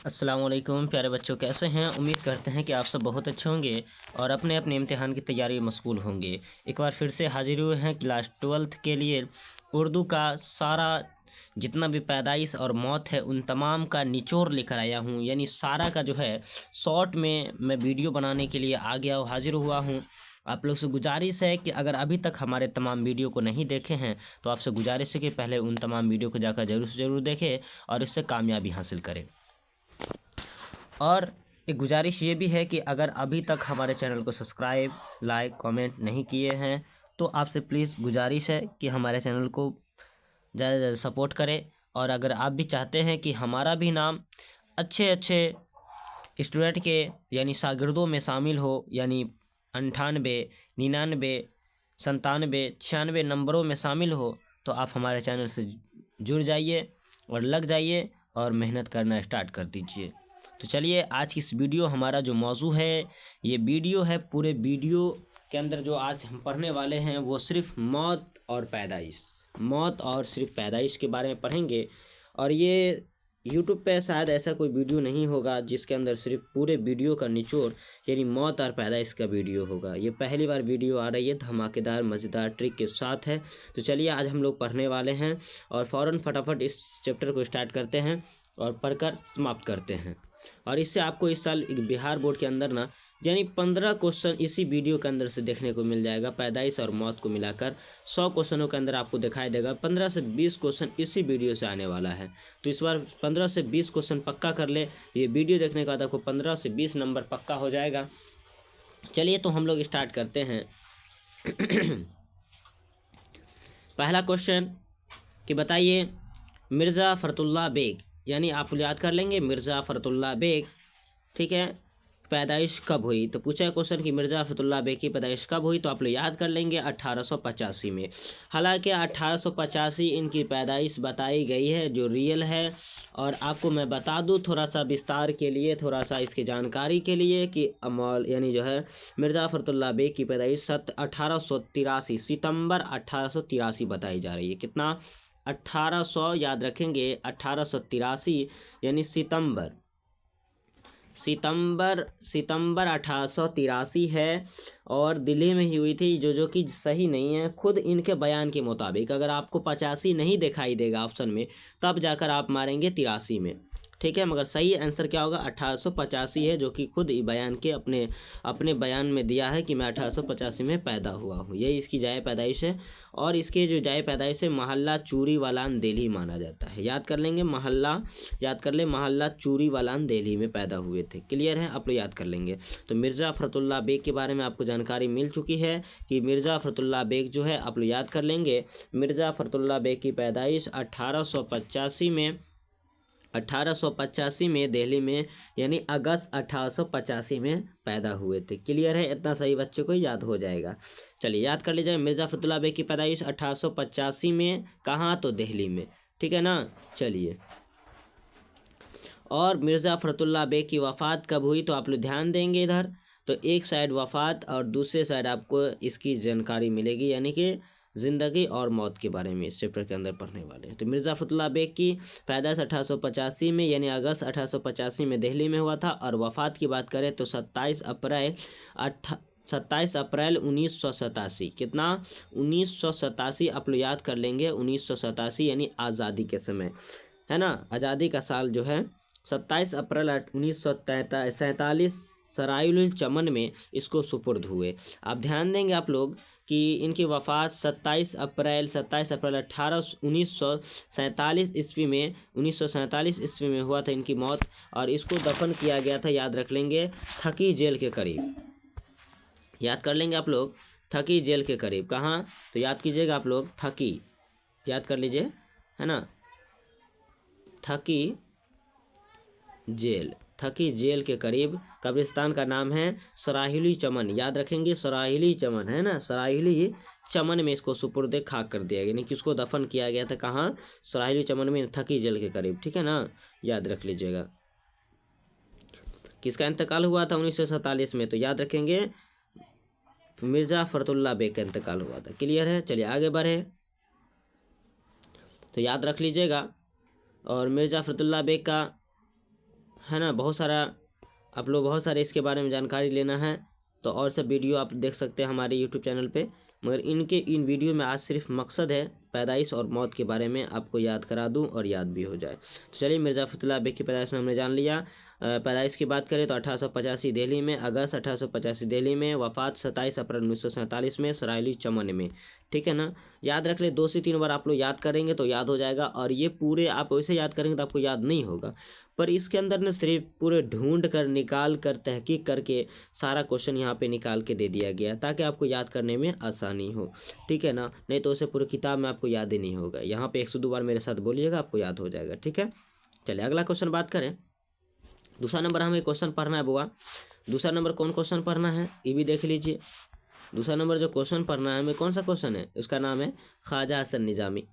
अस्सलाम वालेकुम प्यारे बच्चों, कैसे हैं। उम्मीद करते हैं कि आप सब बहुत अच्छे होंगे और अपने अपने इम्तिहान की तैयारी में मशगूल होंगे। एक बार फिर से हाजिर हुए हैं क्लास 12th के लिए। उर्दू का सारा जितना भी पैदाइश और मौत है उन तमाम का निचोड़ लेकर आया हूँ, यानी सारा का जो है शॉर्ट में मैं वीडियो बनाने के लिए आ गया और हाजिर हुआ हूँ। आप लोग से गुजारिश है कि अगर अभी तक हमारे तमाम वीडियो को नहीं देखे हैं तो आपसे गुजारिश है कि पहले उन तमाम वीडियो को जाकर ज़रूर से ज़रूर देखें और इससे कामयाबी हासिल करें। और एक गुजारिश ये भी है कि अगर अभी तक हमारे चैनल को सब्सक्राइब, लाइक, कमेंट नहीं किए हैं तो आपसे प्लीज़ गुजारिश है कि हमारे चैनल को ज़्यादा से ज़्यादा सपोर्ट करें। और अगर आप भी चाहते हैं कि हमारा भी नाम अच्छे अच्छे स्टूडेंट के यानी शागिर्दों में शामिल हो, यानी 98, 99, 97, 96 नंबरों में शामिल हो, तो आप हमारे चैनल से जुड़ जाइए और लग जाइए और मेहनत करना स्टार्ट कर दीजिए। तो चलिए, आज की इस वीडियो हमारा जो मौजू है, ये वीडियो है, पूरे वीडियो के अंदर जो आज हम पढ़ने वाले हैं वो सिर्फ मौत और पैदाइश, मौत और सिर्फ पैदाइश के बारे में पढ़ेंगे। और ये यूट्यूब पे शायद ऐसा कोई वीडियो नहीं होगा जिसके अंदर सिर्फ पूरे वीडियो का निचोड़ यानी मौत और पैदाइश का वीडियो होगा। ये पहली बार वीडियो आ रही है, धमाकेदार मज़ेदार ट्रिक के साथ है। तो चलिए, आज हम लोग पढ़ने वाले हैं और फ़ौरन फटाफट इस चैप्टर को स्टार्ट करते हैं और पढ़कर समाप्त करते हैं। और इससे आपको इस साल बिहार बोर्ड के अंदर ना यानी 15 क्वेश्चन इसी वीडियो के अंदर से देखने को मिल जाएगा। पैदाइश और मौत को मिलाकर 100 क्वेश्चनों के अंदर आपको दिखाई देगा। 15 से 20 क्वेश्चन इसी वीडियो से आने वाला है। तो इस बार 15 से 20 क्वेश्चन पक्का कर ले। ये वीडियो देखने के बाद आपको 15 से 20 नंबर पक्का हो जाएगा। चलिए, तो हम लोग स्टार्ट करते हैं। पहला क्वेश्चन कि बताइए मिर्ज़ा फ़रतुल्लाह बेग, यानी आप याद कर लेंगे मिर्ज़ा फ़रतुल्लाह बेग, ठीक है, पैदाइश कब हुई। तो पूछा है क्वेश्चन कि मिर्ज़ा फ़रतुल्लाह बेग की पैदाइश कब हुई, तो आप लोग याद कर लेंगे 1885 में। हालांकि 1885 इनकी पैदाइश बताई गई है जो रियल है। और आपको मैं बता दूं थोड़ा सा विस्तार के लिए, थोड़ा सा इसकी जानकारी के लिए कि अमौल यानी जो है मिर्ज़ा फ़रतुल्लाह बेग की पैदाइश 1883 सितंबर 1883 बताई जा रही है। कितना? 1800, याद रखेंगे 1883 यानी सितंबर सितंबर सितंबर 1883 है। और दिल्ली में ही हुई थी, जो कि सही नहीं है खुद इनके बयान के मुताबिक। अगर आपको 85 नहीं दिखाई देगा ऑप्शन में तब जाकर आप मारेंगे 83 में, ठीक है। मगर सही आंसर क्या होगा? 1885 है, जो कि खुद बयान के अपने अपने बयान में दिया है कि मैं 1885 में पैदा हुआ हूँ। यही इसकी जाए पैदाइश है। और इसके जो जाए पैदाइश है महल्ला चूरीवालान दिल्ली माना जाता है। याद कर लेंगे महल्ला, याद कर ले महल्ला चूरीवालान दिल्ली में पैदा हुए थे। क्लियर है? आप लोग याद कर लेंगे। तो मिर्ज़ा फ़रतुल्लाह बेग के बारे में आपको जानकारी मिल चुकी है कि मिर्ज़ा फ़रतुल्लाह बेग जो है आप लोग याद कर लेंगे। मिर्ज़ा फ़रतुल्लाह बेग की पैदाइश 1885 में दिल्ली में यानी अगस्त 1885 में पैदा हुए थे। क्लियर है? इतना सही बच्चे को याद हो जाएगा। चलिए, याद कर लीजिए मिर्ज़ा फ़रतुल्लाह बेग की पैदाइश 1885 में, कहाँ? तो दिल्ली में, ठीक है ना। चलिए, और मिर्ज़ा फ़रतुल्लाह बेग की वफ़ात कब हुई, तो आप लोग ध्यान देंगे इधर। तो एक साइड वफ़ात और दूसरे साइड आपको इसकी जानकारी मिलेगी, यानी कि ज़िंदगी और मौत के बारे में इस चैप्टर के अंदर पढ़ने वाले हैं। तो मिर्ज़ा फ़रतुल्लाह बेग की पैदाइश 1885 में यानी अगस्त 1885 में दिल्ली में हुआ था। और वफ़ात की बात करें तो 27 अप्रैल 1987। कितना? 1987। आप लोग याद कर लेंगे 1987 यानी आज़ादी के समय, है ना। आज़ादी का साल जो है 27 अप्रैल 1947 सरायुल चमन में इसको सुपुर्द हुए। आप ध्यान देंगे आप लोग कि इनकी वफ़ात 27 अप्रैल 1947 ईस्वी में 1947 ईस्वी में हुआ था इनकी मौत। और इसको दफन किया गया था, याद रख लेंगे, थकी जेल के करीब। याद कर लेंगे आप लोग, थकी जेल के करीब। कहाँ? तो याद कीजिएगा आप लोग, थकी, याद कर लीजिए, है ना, थकी जेल के करीब। कब्रिस्तान का नाम है सराहिली चमन, याद रखेंगे, सराहिली चमन, है ना, सराहिली चमन में इसको सुपुर्द खाक कर दिया गया, यानी किसको दफन किया गया था, कहाँ? सराहिली चमन में, थकी जेल के करीब, ठीक है ना, याद रख लीजिएगा। किसका इंतकाल हुआ था 1947 में? तो याद रखेंगे मिर्ज़ा फ़रतुल्लाह बेग का इंतकाल हुआ था। क्लियर है? चलिए आगे बढ़े। तो याद रख लीजिएगा। और मिर्ज़ा फ़रतुल्लाह बेग का है ना, बहुत सारा आप लोग बहुत सारे इसके बारे में जानकारी लेना है तो और सब वीडियो आप देख सकते हैं हमारे यूट्यूब चैनल पे। मगर इन वीडियो में आज सिर्फ मकसद है पैदाइश और मौत के बारे में आपको याद करा दूं और याद भी हो जाए। तो चलिए, मिर्ज़ा फ़खरुद्दीन बेग की पैदाइश में हमने जान लिया। पैदाइश की बात करें तो 1885 दिल्ली में, अगस्त 1885 दिल्ली में, वफ़ात 27 अप्रैल 1947 में सरायली चमन में। ठीक है ना, याद रख ले, 2 से 3 बार आप लोग याद करेंगे तो याद हो जाएगा। और ये पूरे आप वैसे याद करेंगे तो आपको याद नहीं होगा, पर इसके अंदर ने सिर्फ पूरे ढूंढ कर निकाल कर तहकीक करके सारा क्वेश्चन यहाँ पे निकाल के दे दिया गया ताकि आपको याद करने में आसानी हो। ठीक है ना, नहीं तो उसे पूरी किताब में आपको याद ही नहीं होगा। यहाँ पे 102 बार मेरे साथ बोलिएगा, आपको याद हो जाएगा। ठीक है, चलिए अगला क्वेश्चन बात करें। दूसरा नंबर हमें क्वेश्चन पढ़ना है बुआ। दूसरा नंबर कौन क्वेश्चन पढ़ना है ये भी देख लीजिए। दूसरा नंबर जो क्वेश्चन पढ़ना है हमें कौन सा क्वेश्चन है, उसका नाम है ख्वाजा हसन निजामी।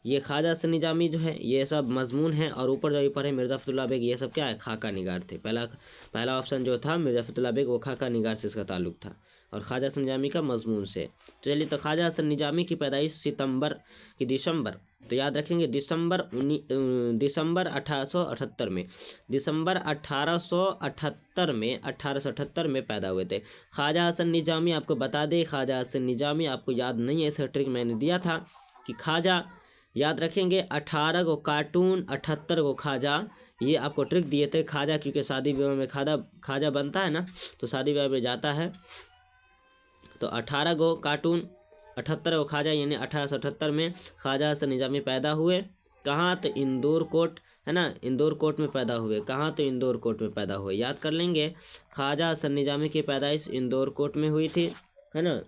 ये ख्वाजा हसन निजामी जो है ये सब मजमून है, और ऊपर जो ये पढ़े मिर्ज़ा फ़खरुद्दीन बेग, ये सब क्या है, खाका निगार थे। पहला ऑप्शन जो था मिर्ज़ा फ़खरुद्दीन बेग वो खाका निगार से इसका ताल्लुक था, और ख्वाजा हसन निजामी का मजमून से। तो चलिए, तो ख्वाजा हसन निजामी की पैदाइश दिसंबर, तो याद रखेंगे दिसंबर 1878 में, दिसंबर 1878 में पैदा हुए थे ख्वाजा हसन निजामी। आपको बता दें, ख्वाजा हसन निजामी आपको याद नहीं है, इसका ट्रिक मैंने दिया था कि ख्वाजा याद रखेंगे 18 को कार्टून 78 को ख्वाजा, ये आपको ट्रिक दिए थे। ख्वाजा क्योंकि शादी विवाह में ख्वाजा बनता है ना, तो शादी विवाह में जाता है, तो 18 को कार्टून 78 को ख्वाजा, यानी 1878 में ख्वाजा हसन निजामी पैदा हुए। कहाँ, तो इंदौर कोट, है ना, इंदौर कोट में पैदा हुए। कहाँ, तो इंदौर कोट में पैदा हुए। याद कर लेंगे, ख्वाजा हसन निजामी की पैदाइश इंदौर कोट में हुई थी, है ना,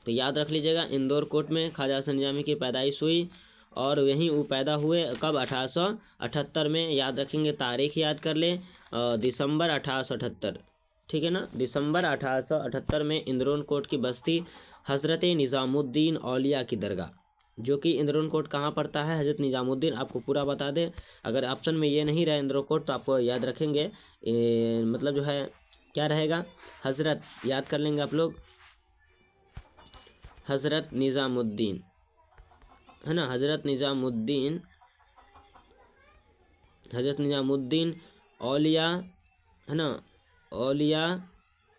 तो याद रख लीजिएगा इंदौर कोट में ख्वाजा हसन निजामी की पैदाइश हुई। और वहीं वो पैदा हुए कब, 1878 में। याद रखेंगे, तारीख याद कर ले, दिसंबर 1878। ठीक है ना, दिसंबर 1878 में इंदौर कोट की बस्ती हज़रत निज़ामुद्दीन औलिया की दरगाह, जो कि इंदौर कोट कहाँ पड़ता है, हज़रत निज़ामुद्दीन, आपको पूरा बता दें। अगर ऑप्शन में ये नहीं रहा इंदौर कोट तो आपको याद रखेंगे मतलब जो है क्या रहेगा, हज़रत, याद कर लेंगे आप लोग, हज़रत निज़ामुद्दीन, है ना, हज़रत निज़ामुद्दीन औलिया, है ना, औलिया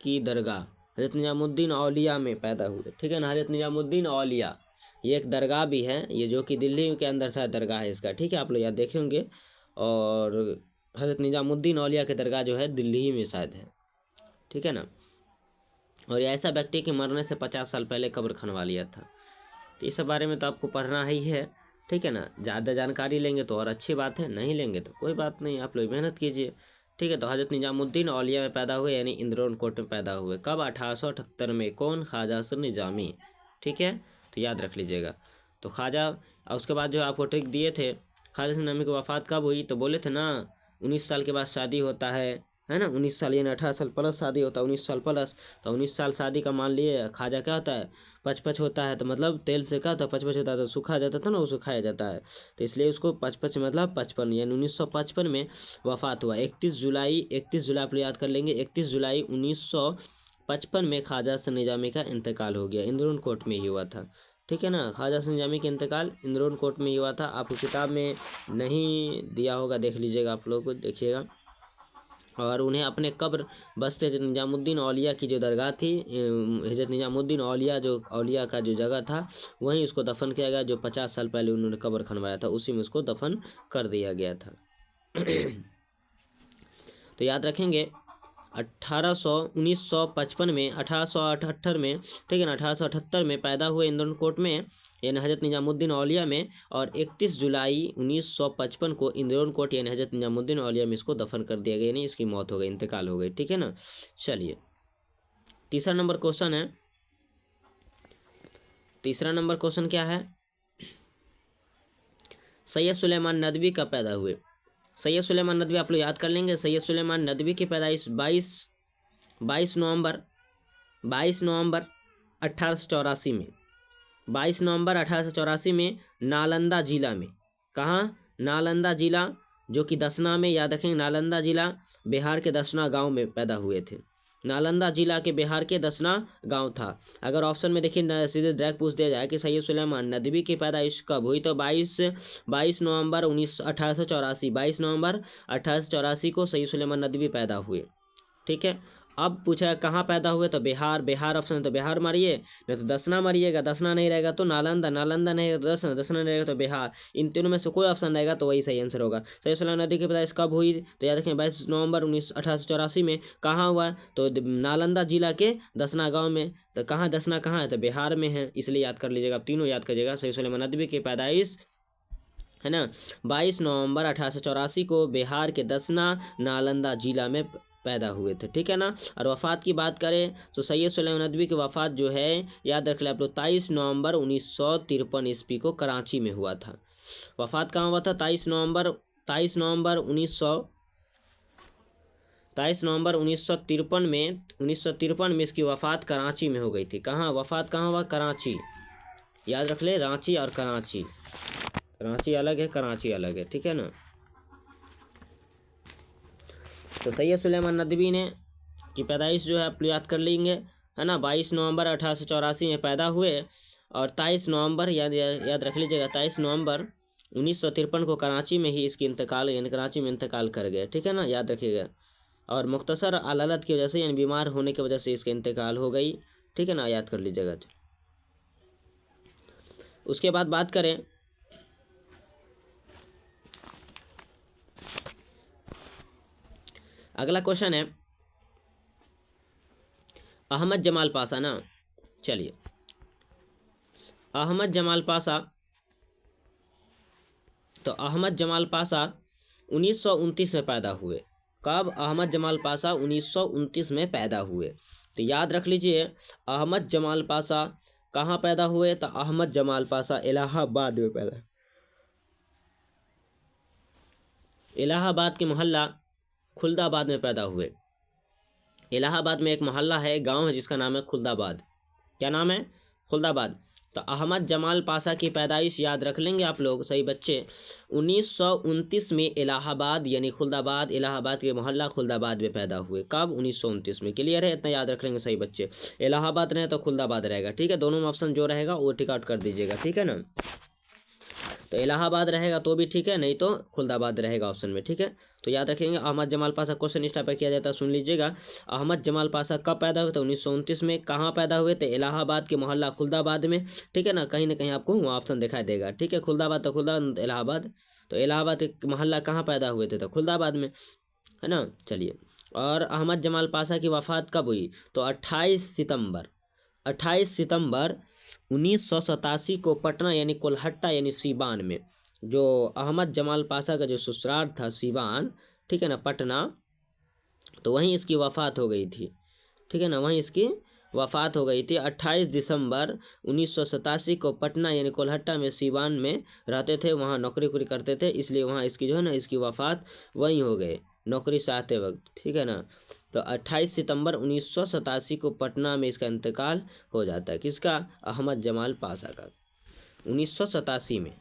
की दरगाह, हज़रत निज़ामुद्दीन औलिया में पैदा हुए। ठीक है ना, हज़रत निज़ामुद्दीन औलिया, ये एक दरगाह भी है, ये जो कि दिल्ली के अंदर शायद दरगाह है इसका। ठीक है, आप लोग याद देखे होंगे। और हज़रत निज़ामुद्दीन औलिया की दरगाह जो है दिल्ली ही में शायद है। ठीक है ना, और ये ऐसा व्यक्ति के मरने से 50 साल पहले कब्र खनवा लिया था। तो इस बारे में तो आपको पढ़ना ही है। ठीक है ना, ज़्यादा जानकारी लेंगे तो और अच्छी बात है, नहीं लेंगे तो कोई बात नहीं, आप लोग मेहनत कीजिए। ठीक है, तो हज़रत निज़ामुद्दीन औलिया में पैदा हुए, यानी इंदौर कोट में पैदा हुए। कब, 1878 में। कौन, ख्वाजा हसन निजामी। ठीक है, तो याद रख लीजिएगा। तो ख्वाजा, और उसके बाद जो आपको ट्रिक दिए थे, ख्वाजा हसन निजामी की वफ़ात कब हुई, तो बोले थे ना 19 साल के बाद शादी होता है ना, 19 साल यानी 18 साल प्लस शादी होता है, 19 साल प्लस, तो 19 साल शादी का मान लिए ख्वाजा क्या होता है, पचपच होता है, तो मतलब तेल से क्या होता है, पचपच होता है, तो सूखा जाता था ना, वो सुखाया जाता है, तो इसलिए उसको पचपच मतलब 55, यानी 1955 में वफ़ात हुआ। 31 जुलाई आप लोग याद कर लेंगे, 31 जुलाई 1955 में ख्वाजा हसन निजामी का इंतकाल हो गया, इंदौर कोट में ही हुआ था। ठीक है ना, ख्वाजा हसन निजामी का इंतकाल इंदौर कोट में ही हुआ था। आपको किताब में नहीं दिया होगा, देख लीजिएगा, आप लोग को देखिएगा। और उन्हें अपने कब्र बस्ती हज़रत निज़ामुद्दीन औलिया की जो दरगाह थी, हज़रत निज़ामुद्दीन औलिया जो औलिया का जो जगह था, वहीं उसको दफन किया गया, जो 50 साल पहले उन्होंने कब्र खनवाया था, उसी में उसको दफन कर दिया गया था। तो याद रखेंगे 1955 में, 1878 में, ठीक है ना, 1878 में पैदा हुए इंदौर कोट में, यानी हज़रत निज़ामुद्दीन औलिया में। और 31 जुलाई 1955 को इंदौर कोट यानी हज़रत निज़ामुद्दीन औलिया में इसको दफन कर दिया गया, यानी इसकी मौत हो गई, इंतकाल हो गई। ठीक है ना, चलिए तीसरा नंबर क्वेश्चन है। तीसरा नंबर क्वेश्चन क्या है, सैयद सुलेमान नदवी कब पैदा हुए। सैयद सुलेमान नदवी आप लोग याद कर लेंगे। सैयद सुलेमान नदवी की पैदाइश 22 नवंबर 1884 में, 22 नवंबर 1884 में नालंदा जिला में। कहाँ, नालंदा जिला, जो कि दसना में, याद रखेंगे नालंदा जिला बिहार के दसना गांव में पैदा हुए थे। नालंदा जिला के बिहार के दसना गांव था। अगर ऑप्शन में देखिए सीधे डायरेक्ट पूछ दिया जाए कि सैयद सुलेमान नदवी की पैदाइश कब हुई, तो 22 नवंबर 1884 को सैयद सुलेमान नदवी पैदा हुए। ठीक है। अब पूछा है कहाँ पैदा हुए, तो बिहार, बिहार ऑप्शन है तो बिहार मारिए, नहीं तो दसना मारिएगा, दसना नहीं रहेगा तो नालंदा, नालंदा नहीं रहेगा तो दसना, दसना नहीं रहेगा तो बिहार। इन तीनों में से कोई ऑप्शन रहेगा तो वही सही आंसर होगा। सैयद सुलेमान नदी की पैदाइश कब हुई, तो याद रखें 22 नवंबर 1884 में। कहाँ हुआ, तो नालंदा जिला के दसना गाँव में। तो कहाँ दसना कहाँ है, तो बिहार में है, इसलिए याद कर लीजिएगा, आप तीनों याद करिएगा। सैयद सुलेमान नदवी की पैदाइश है ना 22 नवंबर 1884 को बिहार के दसना नालंदा जिला में पैदा हुए थे। ठीक है ना। और वफ़ात की बात करें तो सैयद सुलेमान नदवी की वफ़ात जो है याद रख लें आप लोग 23 नवंबर 1953 ईस्वी को कराची में हुआ था। वफ़ात कहाँ हुआ था, 23 नवंबर 1953 में इसकी वफ़ात कराची में हो गई थी। कहाँ वफ़ात कहाँ हुआ, कराची। याद रख ले, रांची और कराची, रांची अलग है, कराची अलग है। ठीक है ना। तो सैयद सुलेमान नदवी ने की पैदाइश जो है आप याद कर लेंगे, है ना। 22 नवंबर 1884 में पैदा हुए और 23 नवंबर याद रख लीजिएगा, 23 नवंबर 1953 को कराची में ही इसकी इंतकाल, यानी कराची में इंतकाल कर गए। ठीक है ना, याद रखिएगा। और मुख्तसर अलालत की वजह से, यानी बीमार होने की वजह से इसका इंतकाल हो गई। ठीक है ना, याद कर लीजिएगा। उसके बाद बात करें अगला क्वेश्चन है अहमद जमाल पाशा ना। चलिए, अहमद जमाल पाशा, तो अहमद जमाल पाशा 1929 में पैदा हुए। कब, अहमद जमाल पाशा 1929 में पैदा हुए। तो याद रख लीजिए अहमद जमाल पाशा कहाँ पैदा हुए, तो अहमद जमाल पाशा इलाहाबाद में पैदा, इलाहाबाद के मोहल्ला खुल्दाबाद में पैदा हुए। इलाहाबाद में एक मोहल्ला है, गांव है, जिसका नाम है खुल्दाबाद। क्या नाम है, खुल्दाबाद। तो अहमद जमाल पाशा की पैदाइश याद रख लेंगे आप लोग सही बच्चे, 1929 में इलाहाबाद यानी खुल्दाबाद, इलाहाबाद के मोहल्ला खुल्दाबाद में पैदा हुए। कब, 1929 में। क्लियर है, इतना याद रख लेंगे सही बच्चे। इलाहाबाद रहे तो खुल्दाबाद रहेगा। ठीक है, दोनों में ऑप्शन जो रहेगा वो टिक आउट कर दीजिएगा। ठीक है ना। तो इलाहाबाद रहेगा तो भी ठीक है, नहीं तो खुल्दाबाद रहेगा ऑप्शन में। ठीक है, तो याद रखेंगे। अहमद जमाल पाशा क्वेश्चन इस टाइप पर किया जाता है, सुन लीजिएगा। अहमद जमाल पाशा कब पैदा हुए, तो 1929 में। कहाँ पैदा हुए, तो इलाहाबाद के मोहल्ला खुल्दाबाद में। ठीक है ना कहीं आपको वहाँ ऑप्शन दिखाई देगा। ठीक है, खुल्दाबाद तो खुल्दाबाद, इलाहाबाद तो इलाहाबाद के मोहल्ला कहाँ पैदा हुए थे, तो खुल्दाबाद में, है ना। चलिए, और अहमद जमाल पाशा की वफ़ात कब हुई, तो 28 सितंबर 1987 को पटना यानी कोल्हट्टा यानी सीवान में, जो अहमद जमाल पाशा का जो ससुराल था सीवान, ठीक है ना, पटना, तो वहीं इसकी वफ़ात हो गई थी। ठीक है ना, वहीं इसकी वफ़ात हो गई थी 28 दिसंबर 1987 को पटना यानी कोल्हट्टा में सीवान में रहते थे, वहाँ नौकरी वोकरी करते थे, इसलिए वहाँ इसकी जो है ना इसकी वफ़ात वहीं हो गए नौकरी से आते वक्त। ठीक है ना। तो 28 सितंबर 1987 को पटना में इसका इंतकाल हो जाता है। किसका, अहमद जमाल पाशा का, 1987 में।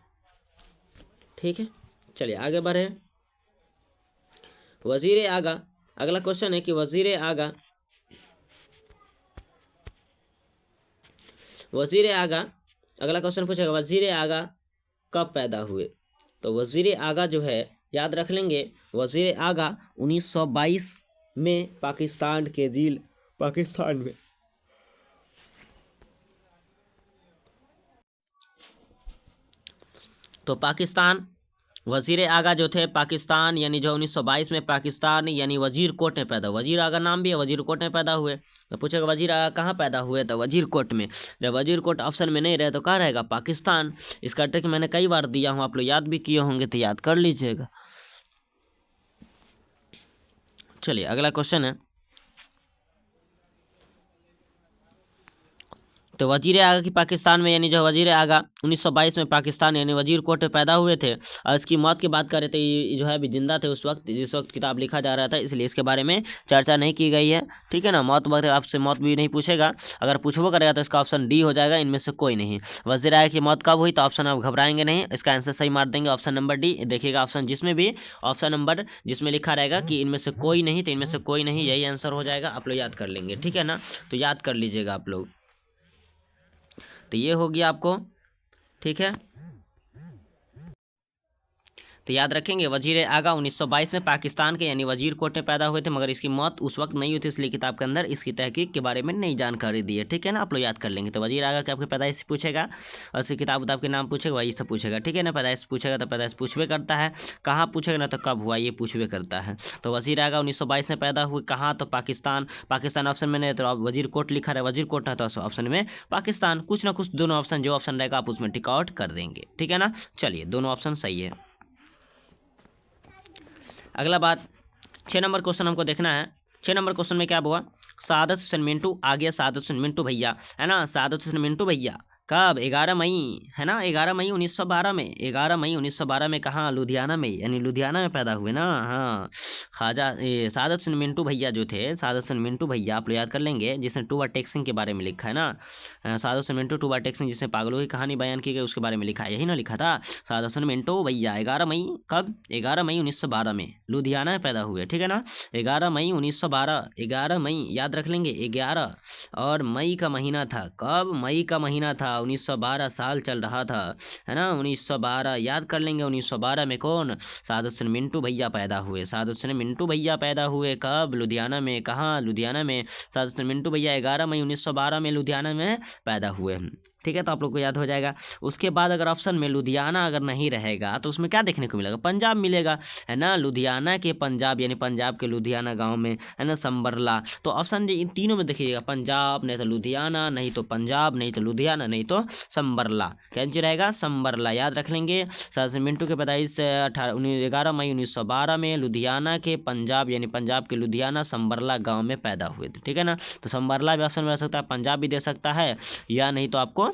ठीक है, चलिए आगे बढ़े। वज़ीर आगा, अगला क्वेश्चन है कि वज़ीर आगा, वज़ीर आगा, अगला क्वेश्चन पूछेगा वज़ीर आगा कब पैदा हुए। तो वज़ीर आगा जो है याद रख लेंगे, वज़ीर आगा 1922 में पाकिस्तान के दिल, पाकिस्तान में, तो पाकिस्तान वज़ीर आगा जो थे पाकिस्तान यानी जो 1922 में पाकिस्तान यानी वजीर कोट में पैदा हुए। वज़ीर आगा नाम भी है, वजीर कोट में पैदा हुए। तो पूछेगा वज़ीर आगा कहाँ पैदा हुए, तो वजीर कोट में। जब वजीर कोट ऑप्शन में नहीं रहे तो कहाँ रहेगा, पाकिस्तान। इसका ट्रिक मैंने कई बार दिया हूँ, आप लोग याद भी किए होंगे तो याद कर लीजिएगा। चलिए अगला क्वेश्चन है तो वजीर आगा की पाकिस्तान में यानी जो वजीर आगा 1922 में पाकिस्तान यानी वजीर कोट में पैदा हुए थे। और इसकी मौत की बात करें तो ये जो है अभी जिंदा थे उस वक्त जिस वक्त किताब लिखा जा रहा था, इसलिए इसके बारे में चर्चा नहीं की गई है। ठीक है ना, मौत वगैरह आपसे मौत भी नहीं पूछेगा, अगर पूछबो करेगा तो इसका ऑप्शन डी हो जाएगा, इनमें से कोई नहीं। वजीर आगा की मौत कब हुई, तो ऑप्शन आप घबराएंगे नहीं, इसका आंसर सही मार देंगे, ऑप्शन नंबर डी। देखिएगा ऑप्शन जिसमें भी ऑप्शन नंबर जिसमें लिखा रहेगा कि इनमें से कोई नहीं, तो इनमें से कोई नहीं यही आंसर हो जाएगा। आप लोग याद कर लेंगे, ठीक है ना, तो याद कर लीजिएगा आप लोग। तो ये हो गया आपको, ठीक है। तो याद रखेंगे वजीर आगा 1922 में पाकिस्तान के यानी वजीर कोट में पैदा हुए थे, मगर इसकी मौत उस वक्त नहीं हुई थी, इसलिए किताब के अंदर इसकी तहकीक के बारे में नई जानकारी दी है। ठीक है ना, आप लोग याद कर लेंगे। तो वजीर आगा के आपके पैदाइश पूछेगा और इसकी किताब के नाम पूछेगा, वही सब पूछेगा। ठीक है ना, पैदाइश पूछेगा तो पैदाइश पूछबे करता है, कहाँ पूछेगा ना तो कब हुआ ये पूछबे करता है। तो वजीर आगा 1922 में पैदा हुए कहाँ, तो पाकिस्तान। पाकिस्तान ऑप्शन में नहीं तो वजीर कोट लिखा रहा है, वजीर कोट है तो ऑप्शन में पाकिस्तान, कुछ ना कुछ दोनों ऑप्शन जो ऑप्शन रहेगा आप उसमें टिक आउट कर देंगे। ठीक है ना, चलिए दोनों ऑप्शन सही है। अगला बात 6 नंबर क्वेश्चन हमको देखना है। 6 नंबर क्वेश्चन में क्या हुआ, सादत हुसैन मिंटू आ गया, सादत हुसैन मिंटू भैया है ना, सादत हुसैन मिंटू भैया कब, 11 मई है ना, 11 मई 1912 में, 11 मई 1912 में कहाँ, लुधियाना में, यानी लुधियाना में पैदा हुए ना। हाँ, ख्वाजा सादत हुसैन मिंटू भैया जो थे, सादत हुसैन मिंटू भैया आप लोग याद कर लेंगे, जिसने टू बार टैक्सिंग के बारे में लिखा है ना। सादत हुसैन मिंटू टू बार टैक्सिंग जिसने पागलों की कहानी बयान की गई उसके बारे में लिखा है, यही ना लिखा था। सादत हुसैन मिंटू भैया 11 मई कब, 11 मई 1912 में लुधियाना में पैदा हुए। ठीक है ना, 11 मई 1912, 11 मई याद रख लेंगे, 11 और मई का महीना था, कब, मई का महीना था, 1912 साल चल रहा था, है ना, 1912 याद कर लेंगे। 1912 में कौन, सादत हुसैन मिंटू भैया पैदा हुए, सादत हुसैन मिंटू भैया पैदा हुए कब, लुधियाना में, कहाँ, लुधियाना में। सादत हुसैन मिंटू भैया 11 मई 1912 में लुधियाना में पैदा हुए। ठीक है, तो आप लोग को याद हो जाएगा। उसके बाद अगर ऑप्शन में लुधियाना अगर नहीं रहेगा तो उसमें क्या देखने को मिलेगा, पंजाब मिलेगा, है ना, लुधियाना के पंजाब यानी पंजाब के लुधियाना गांव में, है ना, संबरला। तो ऑप्शन इन तीनों में देखिएगा, पंजाब नहीं तो लुधियाना, नहीं तो पंजाब, नहीं तो लुधियाना, नहीं तो संबरला, कैंची रहेगा, संबरला, याद रख लेंगे। सर मिंटू के पैदाइश 11 मई 1912 में लुधियाना के पंजाब यानी पंजाब के लुधियाना संबरला गाँव में पैदा हुए थे। ठीक है ना, तो संबरला भी ऑप्शन में रह सकता है, पंजाब भी दे सकता है, या नहीं तो आपको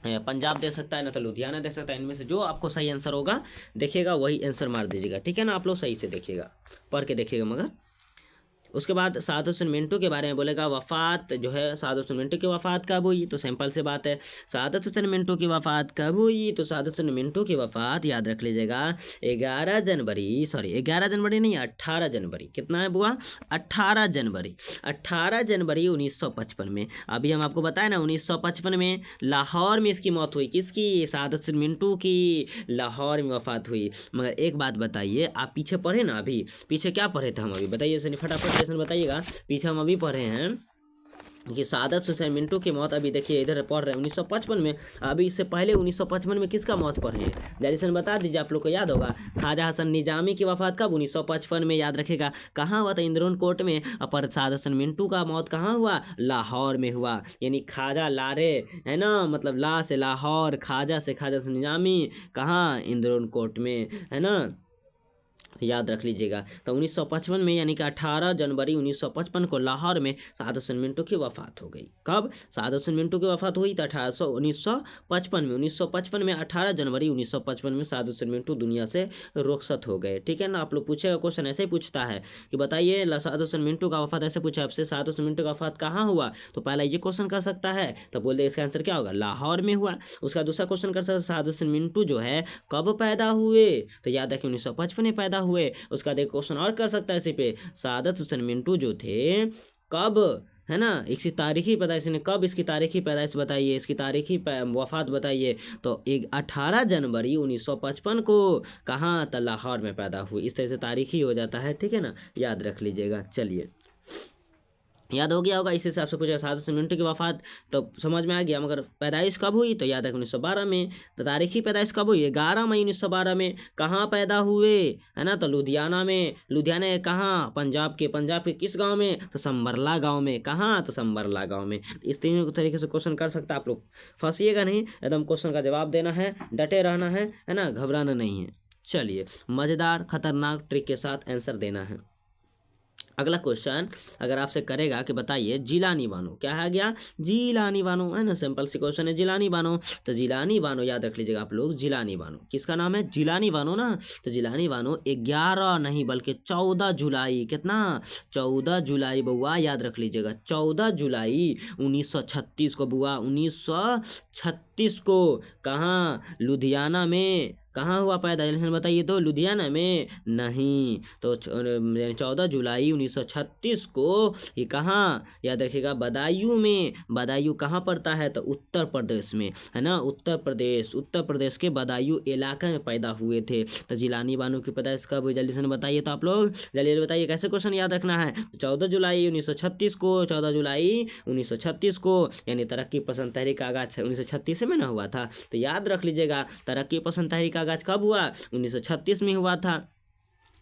पंजाब दे सकता है, ना तो लुधियाना दे सकता है। इनमें से जो आपको सही आंसर होगा देखिएगा वही आंसर मार दीजिएगा। ठीक है ना, आप लोग सही से देखिएगा, पढ़ के देखिएगा। मगर उसके बाद सादत हुसैन मिंटू के बारे में बोलेगा, वफ़ात जो है सादत हुसैन मिंटू की वफ़ात कब हुई, तो सिंपल से बात है, सादत हुसैन मिंटू की वफ़ात कब हुई, तो सादत हुसैन मिंटू की वफ़ात याद रख लीजिएगा 11 जनवरी, सॉरी 11 जनवरी नहीं, 18 जनवरी, कितना है बुआ, 18 जनवरी, 18 जनवरी 1955 में। अभी हम आपको बताए ना 1955 में लाहौर में इसकी मौत हुई, किसकी, सादत हुसैन मिंटू की, लाहौर में वफ़ात हुई। मगर एक बात बताइए, आप पीछे पढ़े ना, अभी पीछे क्या पढ़े थे हम, अभी बताइए सनी फटाफट बताइएगा। पीछे हम अभी पढ़े हैं कि सादत हुसैन मिंटू की मौत, अभी देखिए इधर पढ़ रहे हैं 1955 में, अभी इससे पहले 1955 में किसका मौत पढ़े हैं, जल्दी से बता दीजिए, आप लोग को याद होगा। ख्वाजा हसन निजामी की वफ़ात कब, 1955 में, याद रखेगा। कहाँ हुआ था, इंद्रन कोर्ट में। पर सादत हुसैन मिंटू का मौत कहाँ हुआ, लाहौर में हुआ, यानी ख्वाजा लारे, है ना, मतलब ला से लाहौर, ख्वाजा से ख्वाजा हसन निजामी, कहाँ, इंद्रन कोर्ट में, है ना, याद रख लीजिएगा। तो 1955 में यानी कि 18 जनवरी 1955 को लाहौर में सादत हुसैन मिंटू की वफ़ात हो गई। कब, सादत हुसैन मिंटू की वफ़ात हुई तो 1955 में, 1955 में 18 जनवरी 1955 में सादत हुसैन मिंटू दुनिया से रुखसत हो गए। ठीक है ना, आप लोग पूछेगा क्वेश्चन ऐसे ही पूछता है कि बताइए सादत हुसैन मिंटू का वफ़ात, ऐसे पूछा आपसे सादत हुसैन मिंटू का वफ़ात कहाँ हुआ, तो पहला ये क्वेश्चन कर सकता है, तो बोल दे इसका आंसर क्या होगा, लाहौर में हुआ। उसका दूसरा क्वेश्चन कर सकता है सादत हुसैन मिंटू जो है कब पैदा हुए, तो याद रखिए 1955 में पैदा हुए। उसका एक क्वेश्चन और कर सकता है इसी पे, सादत हुसैन मिंटू जो थे कब, है ना, इसकी तारीखी पैदाइश ने कब, इसकी तारीखी पैदाइश बताइए, इसकी तारीखी वफ़ात बताइए, तो 18 जनवरी 1955 को कहाँ, तो लाहौर में पैदा हुई। इस तरह से तारीखी हो जाता है। ठीक है ना, याद रख लीजिएगा। चलिए याद हो गया होगा, इस हिसाब से पूछा सादत हुसैन मिंटू की वफ़ात तो समझ में आ गया। मगर पैदाइश कब हुई, तो याद है 1912 में। तो तारीखी पैदाइश कब हुई, 11 मई 1912 में। कहाँ पैदा हुए, है ना, तो लुधियाना में, लुधियाना कहाँ, पंजाब के किस गांव में, तो संबरला गांव में, कहाँ, तो संबरला गांव में। इस तीनों तरीके से क्वेश्चन कर सकता है। आप लोग फंसिएगा नहीं, एकदम क्वेश्चन का जवाब देना है, डटे रहना है ना, घबराना नहीं है। चलिए, मज़ेदार खतरनाक ट्रिक के साथ आंसर देना है। अगला क्वेश्चन अगर आपसे करेगा कि बताइए जिलानी बानो, क्या है गया, जिलानी बानो, है ना, सिंपल सी क्वेश्चन है जिलानी बानो। तो जिलानी बानो याद रख लीजिएगा आप लोग, जिलानी बानो किसका नाम है, जिलानी बानो ना। तो जिलानी बानो 11 नहीं बल्कि 14 जुलाई, कितना, 14 जुलाई बउआ याद रख लीजिएगा, 14 जुलाई 1936 को बुआ, 1936 को, कहाँ, लुधियाना में, कहाँ हुआ पैदा, जल्दी से बताइए तो, लुधियाना में नहीं, तो 14 जुलाई 1936 को ये कहाँ, याद रखिएगा, बदायूं में। बदायूं कहाँ पड़ता है, तो उत्तर प्रदेश में, है ना, उत्तर प्रदेश, उत्तर प्रदेश के बदायूं इलाके में पैदा हुए थे। तो जिलानी बानो की पैदाइश कब हुई, जल्दी से बताइए तो आप लोग, जल्दी बताइए कैसे क्वेश्चन याद रखना है। 14 जुलाई 1936 को, 14 जुलाई 1936 को, यानी तरक्की पसंद तहरीक का आगाज 1936 में ना हुआ था। तो याद रख लीजिएगा तरक्की पसंद तहरीक का आगाज कब हुआ, 1936 में हुआ था।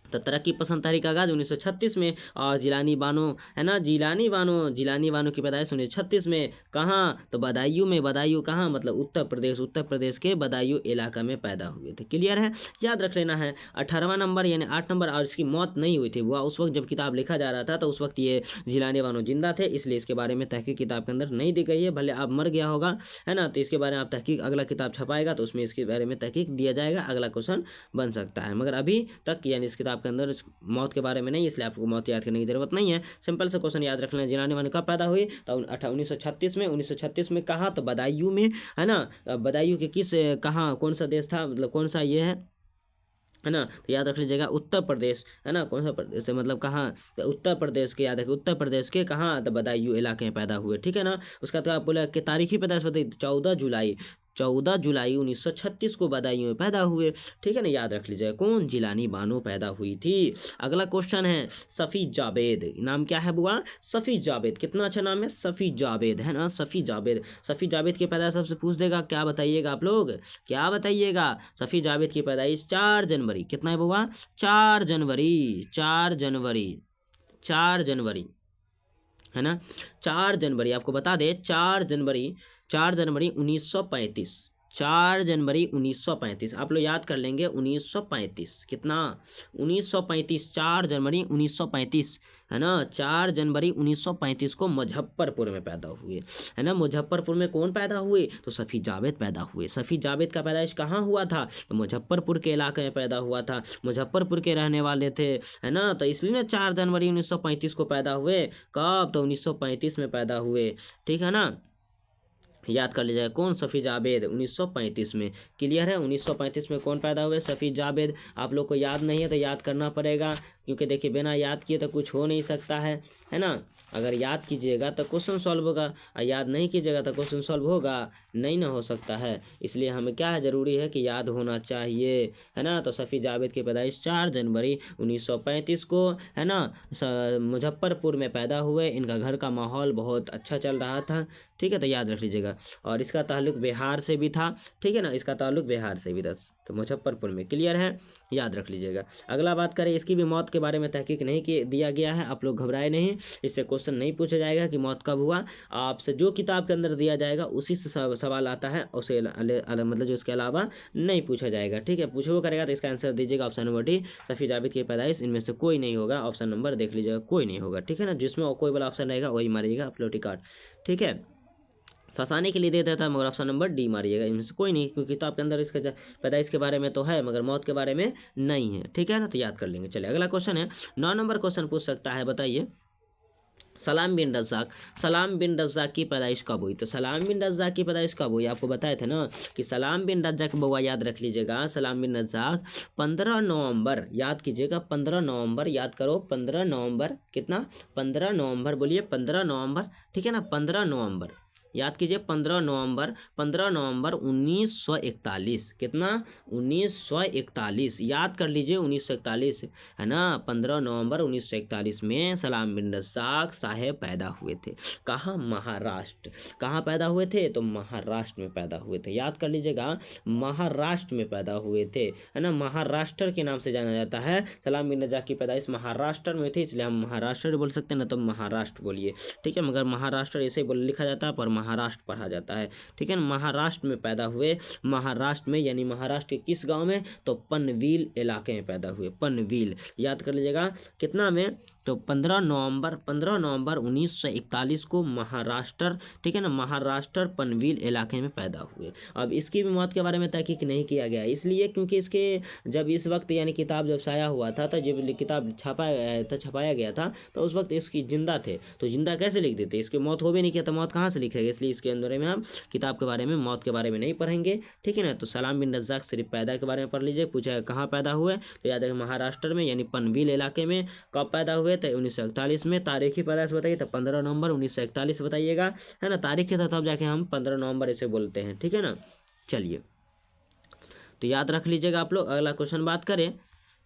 तो तरक्की पसंद तहरीक का आगाज 1936 में, और जिलानी बानो, है ना, जिलानी बानो, जिलानी बानो की पैदाइश 1936 में, कहाँ, तो बदायूं में। बदायूं कहाँ, मतलब उत्तर प्रदेश, उत्तर प्रदेश के बदायूं इलाका में पैदा हुए थे। क्लियर है, याद रख लेना है। 18वां नंबर यानी 8 नंबर, और इसकी मौत नहीं हुई थी वो उस वक्त जब किताब लिखा जा रहा था, तो उस वक्त ये जिलानी बानो जिंदा थे, इसलिए इसके बारे में तहकीक किताब के अंदर नहीं दी गई है, भले आप मर गया होगा, है ना, तो इसके बारे में आप तहकीक अगला किताब छपाएगा तो उसमें इसके बारे में तहकीक दिया जाएगा, अगला क्वेश्चन बन सकता है। मगर अभी तक यानी इस किताब के अंदर मौत के बारे में नहीं, इसलिए आपको मौत याद करने की जरूरत नहीं है। सिंपल से क्वेश्चन याद रख लेना, जिलानी बानो कब पैदा हुई, तो 1936 में। 1936 में कहाँ, तो बदायूं में, है ना। बदायूं के किस, कहाँ, कौन सा देश था, मतलब कौन सा ये है ना, तो याद रख लीजिएगा उत्तर प्रदेश, है ना, कौन सा प्रदेश है, मतलब कहाँ, तो उत्तर प्रदेश के, याद रखिए उत्तर प्रदेश के कहाँ, तो बदायूं इलाके में पैदा हुए, ठीक है ना। उसका तो आप बोला कि तारीखी पैदाइश बताइए, 14 जुलाई, 14 जुलाई 1936 को बदायूं में पैदा हुए, ठीक है ना, याद रख लीजिएगा कौन, जिलानी बानो पैदा हुई थी। अगला क्वेश्चन है सफ़ी जावेद, नाम क्या है बुआ, सफ़ी जावेद, कितना अच्छा नाम है, सफ़ी जावेद, है ना, सफ़ी जावेद। सफ़ी जावेद की पैदाइश सबसे पूछ देगा, क्या बताइएगा आप लोग, क्या बताइएगा, सफ़ी जावेद की पैदाइश 4 जनवरी, कितना है बुआ, 4 जनवरी, 4 जनवरी, 4 जनवरी, है ना, 4 जनवरी, आपको बता दे 4 जनवरी, 4 जनवरी 1935, 4 जनवरी 1935, आप लोग याद कर लेंगे 1935, कितना, 1935, 4 जनवरी 1935, है ना, 4 जनवरी 1935 को मुजफ्फरपुर में पैदा हुए, है ना। मुजफ्फरपुर में कौन पैदा हुए, तो सफ़ी जावेद पैदा हुए। सफ़ी जावेद का पैदाइश कहाँ हुआ था, तो मुजफ्फरपुर के इलाके में पैदा हुआ था, मुजफ्फरपुर के रहने वाले थे, है ना, तो इसलिए ना 4 जनवरी 1935 को पैदा हुए, कब, तो 1935 में पैदा हुए, ठीक है ना, याद कर लीजिएगा कौन, सफ़ी जावेद 1935 में। क्लियर है, 1935 में कौन पैदा हुए, सफ़ी जावेद। आप लोग को याद नहीं है तो याद करना पड़ेगा, क्योंकि देखिए बिना याद किए तो कुछ हो नहीं सकता है ना। अगर याद कीजिएगा तो क्वेश्चन सॉल्व होगा, और याद नहीं कीजिएगा तो क्वेश्चन सॉल्व होगा नहीं ना, हो सकता है। इसलिए हमें क्या है, ज़रूरी है कि याद होना चाहिए, है ना। तो सफ़ी जावेद की पैदाइश 4 जनवरी 1935 को, है ना, मुजफ्फरपुर में पैदा हुए। इनका घर का माहौल बहुत अच्छा चल रहा था, ठीक है, तो याद रख लीजिएगा। और इसका ताल्लुक बिहार से भी था, ठीक है ना, इसका ताल्लुक बिहार से भी था, तो मुजफ्फरपुर में। क्लियर है, याद रख लीजिएगा। अगला बात करें, इसकी भी मौत के बारे में तहकीक नहीं दिया गया है, आप लोग घबराए नहीं, इससे क्वेश्चन नहीं पूछा जाएगा कि मौत कब हुआ। आपसे जो किताब के अंदर दिया जाएगा उसी से सवाल आता है, उसे मतलब जो इसके अलावा नहीं पूछा जाएगा, ठीक है। पूछो करेगा तो इसका आंसर दीजिएगा option number D, Safi Javed की पैदाइश, इनमें से कोई नहीं होगा, ऑप्शन नंबर देख लीजिएगा, कोई नहीं होगा, ठीक है ना। जिसमें कोई वाला ऑप्शन रहेगा वही मारिएगा अपलोटी कार्ड, ठीक है। फंसाने के लिए दे देता है, मगर ऑप्शन नंबर डी मारिएगा, इनमें से कोई नहीं, क्योंकि किताब के अंदर इसका पैदाइश के बारे में तो है मगर मौत के बारे में नहीं है, ठीक है ना, तो याद कर लेंगे। चलिए अगला क्वेश्चन है, 9 नंबर क्वेश्चन पूछ सकता है, बताइए सलाम बिन रज़ाक, सलाम बिन रज़ाक की पैदाइश कब हुई, तो सलाम बिन रज़ाक की पैदाइश कब हुई, आपको बताए थे ना कि सलाम बिन रज़ाक, बउआ याद रख लीजिएगा, सलाम बिन रज़ाक 15 नवंबर, याद कीजिएगा 15 नवंबर, याद करो 15 नवंबर, कितना, 15 नवंबर, बोलिए 15 नवंबर, ठीक है ना, 15 नवंबर, याद कीजिए 15 नवंबर, 15 नवंबर 1941, कितना, 1941, याद कर लीजिए 1941, है ना, 15 नवंबर 1941 में सलाम बिन रज़ाक साहेब पैदा हुए थे। कहाँ, महाराष्ट्र, कहाँ पैदा हुए थे, तो महाराष्ट्र में पैदा हुए थे, याद कर लीजिएगा महाराष्ट्र में पैदा हुए थे, है ना, महाराष्ट्र के नाम से जाना जाता है। सलाम बिन रज़ाक की पैदाइश महाराष्ट्र में थी, इसलिए हम महाराष्ट्र बोल सकते हैं, ना तो महाराष्ट्र बोलिए, ठीक है, मगर महाराष्ट्र ऐसे ही बोल लिखा जाता है, पर महाराष्ट्र पढ़ा जाता है, ठीक है ना। महाराष्ट्र में पैदा हुए, महाराष्ट्र में यानी महाराष्ट्र के किस गांव में, तो पनवेल इलाके में पैदा हुए, पनवेल, याद कर लीजिएगा। कितना में, तो 15 नवंबर 1941 को महाराष्ट्र, ठीक है ना, महाराष्ट्र पनवेल इलाके में पैदा हुए। अब इसकी भी मौत के बारे में तहकीक नहीं किया गया, इसलिए क्योंकि इसके जब इस वक्त यानी किताब जब शाया हुआ था, तो जब किताब छपाया गया था, तो उस वक्त इसकी जिंदा थे, तो जिंदा कैसे लिख देते, इसकी मौत हो भी नहीं किया तो मौत कहाँ से लिखेगा, इसलिए इसके अंदर में हम किताब के बारे में, मौत के बारे में नहीं पढ़ेंगे, ठीक है ना। तो सलाम बिन रज़्ज़ाक़ सिर्फ पैदा के बारे में पढ़ लीजिए, पूछा कहाँ पैदा हुए, तो याद रखें महाराष्ट्र में यानी पनवेल इलाके में। कब पैदा हुए, तो 1941 में। तारीखी पैदाइश बताइए, तो 15 नवंबर 1941 बताइएगा, है ना। तारीख के साथ अब जाके हम 15 नवंबर इसे बोलते हैं, ठीक है ना। चलिए, तो याद रख लीजिएगा आप लोग। अगला क्वेश्चन बात करें,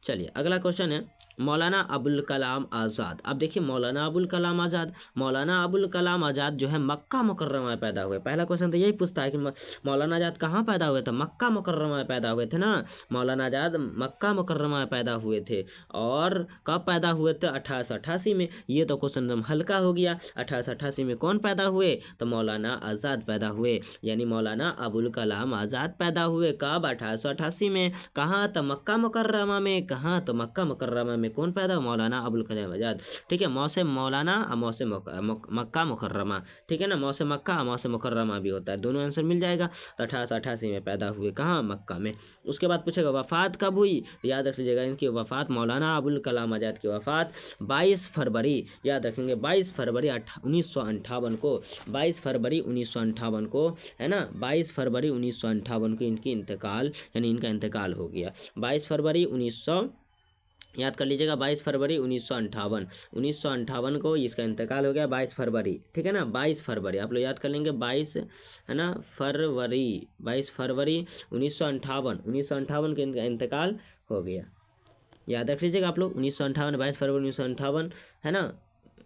चलिए अगला क्वेश्चन है मौलाना अबुल कलाम आज़ाद। अब देखिए मौलाना अबुल कलाम आज़ाद, मौलाना अबुल कलाम आज़ाद जो है मक्का मुकर्रमा में पैदा हुए। पहला क्वेश्चन तो यही पूछता है कि मौलाना आज़ाद कहाँ पैदा हुए थे, मक्का मुकर्रमा में पैदा हुए थे ना। मौलाना आज़ाद मक्का मुकर्रमा में पैदा हुए थे, और कब पैदा हुए थे, 1888 में। ये तो क्वेश्चन एकदम हल्का हो गया। 1888 में कौन पैदा हुए, तो मौलाना आज़ाद पैदा हुए, यानी मौलाना अबुल कलाम आज़ाद पैदा हुए। कब, 1888 में। कहाँ, तो मक्का मुकर्रमा में। कहाँ, तो मक्का मुकर्रमा में। कौन पैदा, मौलाना अबुल कलाम आज़ाद, ठीक है। मौसम मौलाना और मौसम मक्का मुकर्रमा, ठीक है ना। मौसम मक्का, मौसम मुकर्रमा भी होता है, दोनों आंसर मिल जाएगा। तो 1888 में पैदा हुए, कहाँ, मक्का में। उसके बाद पूछेगा वफ़ात कब हुई, तो याद रख लीजिएगा इनकी वफ़ात, मौलाना अबुल कलाम आज़ाद की वफ़ात 22 फरवरी, याद रखेंगे 22 फरवरी 1958 को, 22 फरवरी 1958 को, है ना। 22 फरवरी 1958 को इनकी इंतकाल, यानी इनका इंतकाल हो गया। 22 फरवरी 1900, याद कर लीजिएगा 22 फरवरी 1958 को इसका इंतकाल हो गया, 22 फरवरी, ठीक है ना। 22 फरवरी आप लोग याद कर लेंगे, 22 है ना फरवरी, 22 फरवरी 1958 को इनका इंतकाल हो गया। याद रख लीजिएगा आप लोग, 1958, 22 फरवरी 1958, है ना।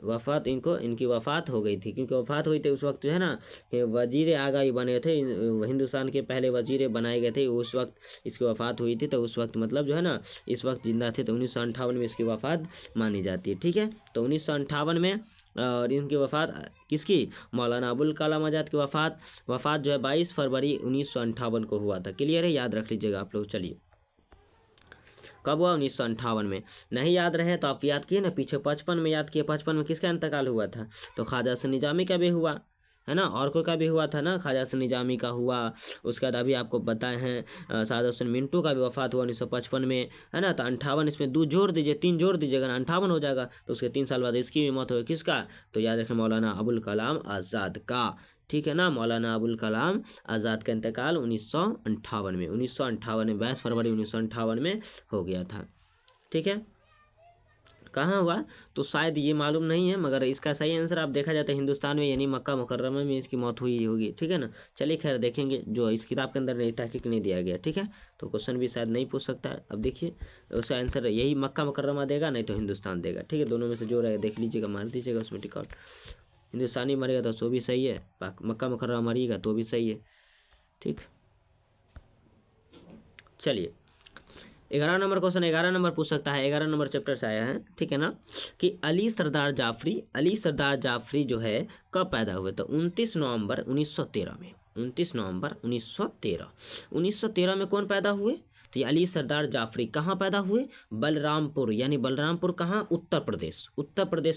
वफ़ात इनकी वफ़ात हो गई थी, क्योंकि वफ़ात हुई थी उस वक्त जो है ना, ये वज़ीर आगा ही बने थे, हिंदुस्तान के पहले वज़ीर बनाए गए थे, उस वक्त इसकी वफ़ात हुई थी। तो उस वक्त मतलब जो है ना, इस वक्त जिंदा थे, तो 1958 में इसकी वफ़ात मानी जाती है, ठीक है। तो 1958 में और इनकी वफ़ात किसकी, मौलाना अबुल कलाम आज़ाद की वफ़ात जो है 22 फरवरी 1958 को हुआ था। क्लियर है, याद रख लीजिएगा आप लोग। चलिए, कब हुआ, 1958 में। नहीं याद रहे तो आप याद किए ना, पीछे 55 में याद किए, 55 में किसका इंतकाल हुआ था, तो ख्वाजा हसन निजामी का भी हुआ, है ना। और कोई का भी हुआ था ना, ख्वाजा हसन निजामी का हुआ। उसके बाद अभी आपको बताए हैं साद हुसैन मिंटो का भी वफ़ात हुआ 1955 में, है ना। तो 58 इसमें 2 जोड़ दीजिए, 3 जोड़ दीजिएगा ना, 58 हो जाएगा। तो उसके 3 साल बाद इसकी भी मौत हुई, किसका, तो याद रखें मौलाना अबुल कलाम आज़ाद का, ठीक है ना। मौलाना अबुल कलाम आज़ाद का इंतकाल 1958 में, 1958 में 22 फरवरी 1958 में हो गया था, ठीक है। कहाँ हुआ, तो शायद ये मालूम नहीं है, मगर इसका सही आंसर आप देखा जाता है हिंदुस्तान में, यानी मक्का मुकर्रमा में इसकी मौत हुई होगी, ठीक है ना। चलिए खैर देखेंगे, जो इस किताब के अंदर नहीं तहकीक नहीं दिया गया, ठीक है। तो क्वेश्चन भी शायद नहीं पूछ सकता है। अब देखिए उसका आंसर यही मक्का मुकर्रमा देगा, नहीं तो हिंदुस्तान देगा, ठीक है। दोनों में से जो रहेगा देख लीजिएगा, मार दीजिएगा उसमें टिक आउट। हिंदुस्तानी मरेगा तो भी सही है, मक्का मुकर्रमा मरिएगा तो भी सही है, ठीक। चलिए 11 नंबर क्वेश्चन, 11 नंबर पूछ सकता है, 11 नंबर चैप्टर से आया है, ठीक है ना। कि अली सरदार जाफरी जो है कब पैदा हुए, तो 29 नवंबर 1913 में, 29 नवंबर 1913 में कौन पैदा हुए, तो ये अली सरदार जाफरी कहाँ पैदा हुए, बलरामपुर, यानी बलरामपुर कहाँ, उत्तर प्रदेश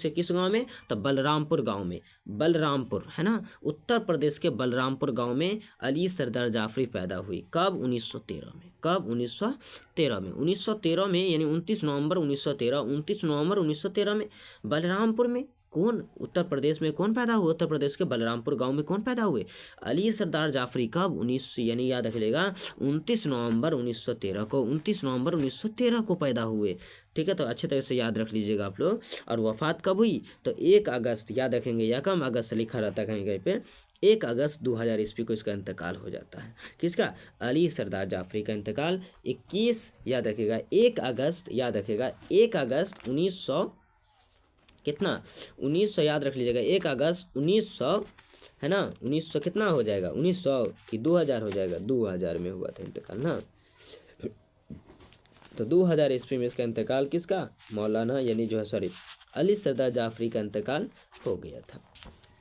के किस गांव में, तो बलरामपुर गांव में, बलरामपुर, है ना। उत्तर प्रदेश के बलरामपुर गांव में अली सरदार जाफरी पैदा हुई। कब, 1913 में। कब, 1913 में। 1913 में यानी 29 नवंबर 1913 में बलरामपुर में कौन, उत्तर प्रदेश में कौन पैदा हुआ, उत्तर प्रदेश के बलरामपुर गांव में कौन पैदा हुए, अली सरदार जाफरी। कब, 19 यानी याद रखिएगा 29 नवंबर 1913 को, 29 नवंबर 1913 को पैदा हुए, ठीक है। तो अच्छे तरह से याद रख लीजिएगा आप लोग। और वफ़ात कब हुई, तो 1 अगस्त, याद रखेंगे, या कम अगस्त लिखा रहता है कहीं कहीं पे, 1 अगस्त 2000 ईस्वी को इसका इंतकाल हो जाता है। किसका, अली सरदार जाफरी का इंतकाल 21, याद रखिएगा 1 अगस्त, याद रखिएगा 1 अगस्त 1900 कितना, 1900, याद रख लीजिएगा 1 अगस्त 1900, है ना। 1900 कितना हो जाएगा, 1900 कि 2000 हो जाएगा, 2000 में हुआ था इंतकाल ना। तो 2000 ईस्वी में इसका इंतकाल किसका, मौलाना यानी जो है सॉरी अली सरदार जाफरी का इंतकाल हो गया था,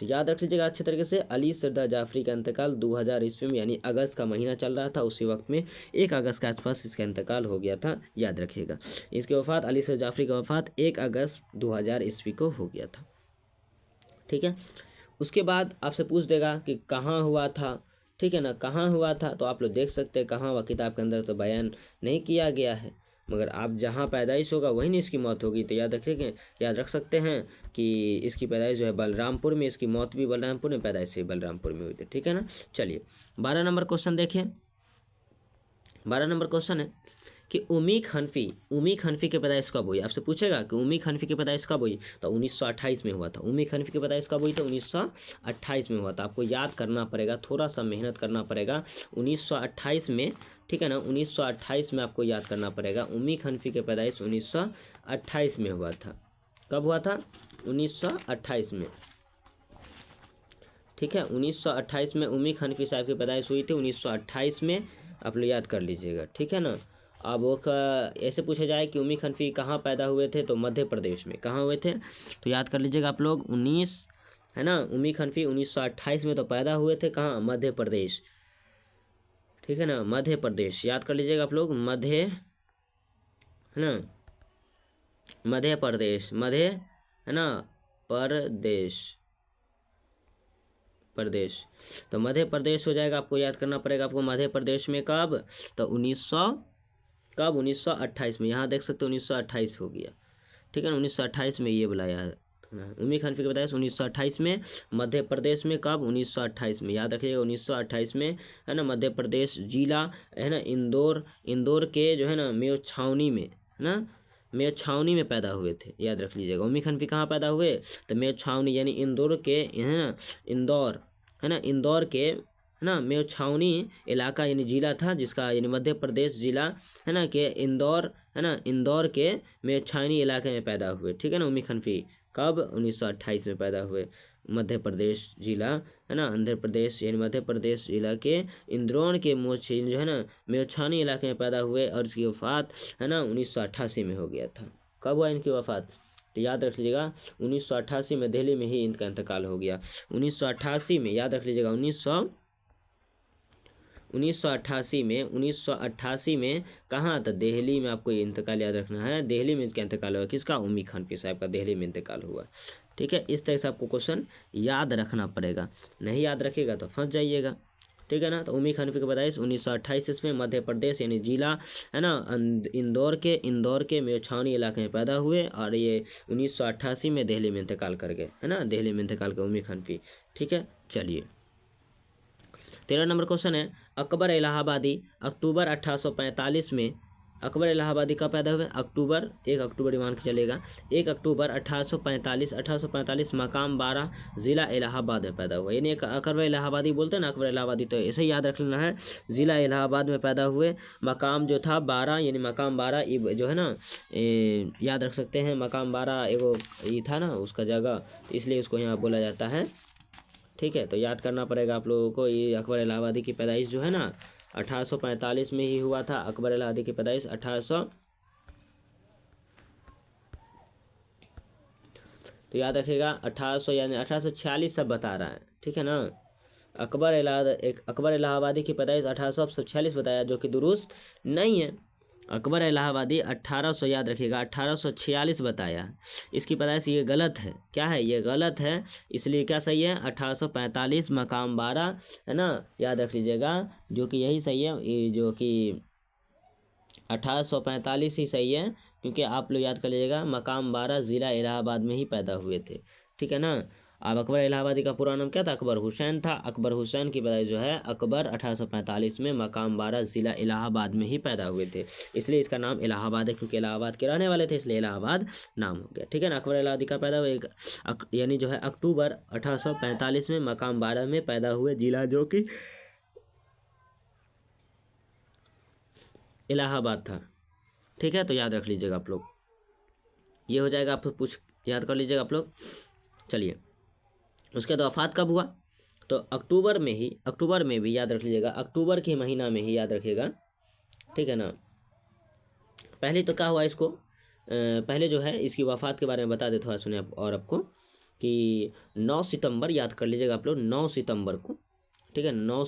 तो याद रख लीजिएगा अच्छे तरीके से। अली सरदार जाफरी का इंतकाल 2000 ईस्वी में, यानी अगस्त का महीना चल रहा था, उसी वक्त में 1 अगस्त के आसपास इसका इंतकाल हो गया था, याद रखिएगा। इसकी वफ़ात, अली सरदार जाफरी का वफ़ात 1 अगस्त 2000 ईस्वी को हो गया था, ठीक है। उसके बाद आपसे पूछ देगा कि कहाँ हुआ था, ठीक है ना, कहाँ हुआ था, तो आप लोग देख सकते हैं कहाँ हुआ, किताब के अंदर तो बयान नहीं किया गया है, मगर आप जहाँ पैदाइश होगा वहीं इसकी मौत होगी। तो याद रखेंगे, याद रख सकते हैं कि इसकी पैदाइश जो है बलरामपुर में, इसकी मौत भी बलरामपुर में, पैदाइश भी बलरामपुर में हुई थी, ठीक है ना। चलिए 12 नंबर क्वेश्चन देखिए। 12 नंबर क्वेश्चन है कि उमीक हनफी की पैदाइश कब हुई। आपसे पूछेगा कि उमीक हनफी की पैदाइश कब हुई, तो 1928 में हुआ था। उमीक हनफी की पैदाइश कब हुई, तो 1928 में हुआ था। आपको याद करना पड़ेगा, थोड़ा सा मेहनत करना पड़ेगा। 1928 में, ठीक है ना, 1928 में आपको याद करना पड़ेगा। उमीक हनफी की पैदाइश 1928 में हुआ था। कब हुआ था, 1928 में, ठीक है। 1928 में उमीक हनफी साहब की पैदाइश हुई थी, 1928 में, आप लोग याद कर लीजिएगा, ठीक है ना। अब वो ऐसे पूछा जाए कि उमीक हनफी कहाँ पैदा हुए थे, तो मध्य प्रदेश में। कहाँ हुए थे, तो याद कर लीजिएगा आप लोग, 19, है ना, उमीक हनफी 1928 में तो पैदा हुए थे, कहाँ, मध्य प्रदेश, ठीक है ना, मध्य प्रदेश, याद कर लीजिएगा आप लोग, मध्य, है ना, मध्य प्रदेश, मध्य, है ना, प्रदेश, तो मध्य प्रदेश हो जाएगा। आपको याद करना पड़ेगा, आपको मध्य प्रदेश में कब, तो 1928 में, यहाँ देख सकते हो 1928 हो गया, ठीक है ना, 1928 में ये बुलाया है। उमीक हनफी की पैदाइश 1928 में, मध्य प्रदेश में, कब, 1928 में, याद रखिएगा 1928 में, है ना, मध्य प्रदेश जिला, है ना, इंदौर के जो है ना मेयो छावनी में, है ना, मेयो छावनी में पैदा हुए थे, याद रख लीजिएगा। उमीक हनफी कहाँ पैदा हुए, तो मेयो छावनी, यानी इंदौर के, है ना, इंदौर, है ना, इंदौर के, है ना, मेयो छावनी इलाका यानी जिला था, जिसका यानी मध्य प्रदेश जिला, है ना, के इंदौर, है ना, इंदौर के मेयो छावनी इलाके में पैदा हुए, ठीक है ना। उमीक हनफी कब, 1928 में पैदा हुए, मध्य प्रदेश जिला, है ना, आंध्र प्रदेश यानी मध्य प्रदेश जिला के इंदौर के मोछी जो है ना मेयोछानी इलाके में पैदा हुए, और इसकी वफ़ात, है ना, 1988 में हो गया था। कब हुआ इनकी वफ़ात, तो याद रख लीजिएगा 1988 में दिल्ली में ही इनका इंतकाल हो गया। 1988 में, याद रख लीजिएगा 1988 में कहाँ था, दिल्ली में। आपको ये इंतकाल याद रखना है, दिल्ली में इसका इंतकाल हुआ, किसका, उमीक हनफी साहब का दिल्ली में इंतकाल हुआ, ठीक है। इस तरह से आपको क्वेश्चन याद रखना पड़ेगा, नहीं याद रखिएगा तो फंस जाइएगा, ठीक है ना। तो उमीक हनफी की पैदाइश 1928 में मध्य प्रदेश यानी जिला, है ना, इंदौर के मेयोछावनी इलाके में पैदा हुए, और ये 1988 में दिल्ली में इंतकाल कर गए, है ना, दिल्ली में इंतकाल कर उमीक हनफी, ठीक है। चलिए 13 नंबर क्वेश्चन है, अकबर इलाहाबादी अक्टूबर 1845 में, अकबर इलाहाबादी कब पैदा हुए, 1 अक्टूबर मान के चलेगा, 1 अक्टूबर 1845 मकाम 12 ज़िला इलाहाबाद में पैदा हुआ। यानी अकबर इलाहाबादी बोलते हैं ना, अकबर इलाहाबादी, तो ऐसे ही याद रख लेना है, ज़िला इलाहाबाद में पैदा हुए, मकाम जो था 12, यानी मकाम 12 जो है ना, याद रख सकते हैं, मकाम 12 एगो ये था ना उसका जगह, तो इसलिए उसको यहाँ बोला जाता है, ठीक है। तो याद करना पड़ेगा आप लोगों को, ये अकबर इलाहाबादी की पैदाइश जो है ना 1845 में ही हुआ था। अकबर इलाहाबादी की पैदाइश 1800, तो याद रखिएगा 1800 यानी 1846 सब बता रहा है, ठीक है ना। अकबर इलाहाबादी की पैदाइश 1846 बताया, जो कि दुरुस्त नहीं है। अकबर इलाहाबादी 1800, याद रखिएगा 1846 बताया, इसकी पैदाइश ये गलत है, क्या है, ये गलत है, इसलिए क्या सही है, 1845 मकाम 12, है ना, याद रख लीजिएगा, जो कि यही सही है, ये जो कि 1845 ही सही है, क्योंकि आप लोग याद कर लीजिएगा मकाम 12 ज़िला इलाहाबाद में ही पैदा हुए थे, ठीक है ना। अब अकबर इलाहाबादी का पूरा नाम क्या था, अकबर हुसैन था। अकबर हुसैन की पैदाइश जो है, अकबर 1845 में मकाम 12 ज़िला इलाहाबाद में ही पैदा हुए थे, इसलिए इसका नाम इलाहाबाद है, क्योंकि इलाहाबाद के रहने वाले थे, इसलिए इलाहाबाद नाम हो गया, ठीक है ना। अकबर इलाहाबादी का पैदा हुए यानी जो है अक्टूबर 1845 में मकाम 12 में पैदा हुए, जिला जो कि इलाहाबाद था, ठीक है। तो याद रख लीजिएगा आप लोग, ये हो जाएगा, आप याद कर लीजिएगा आप लोग। चलिए उसके बाद वफ़ात कब हुआ, तो अक्टूबर में भी याद रख लीजिएगा, अक्टूबर के महीना में ही याद रखिएगा, ठीक है ना। पहले तो क्या हुआ इसको, पहले जो है इसकी वफ़ात के बारे में बता दे थोड़ा सुने और आपको, कि 9 सितंबर, याद कर लीजिएगा आप लोग, 9 सितंबर को, ठीक है, 9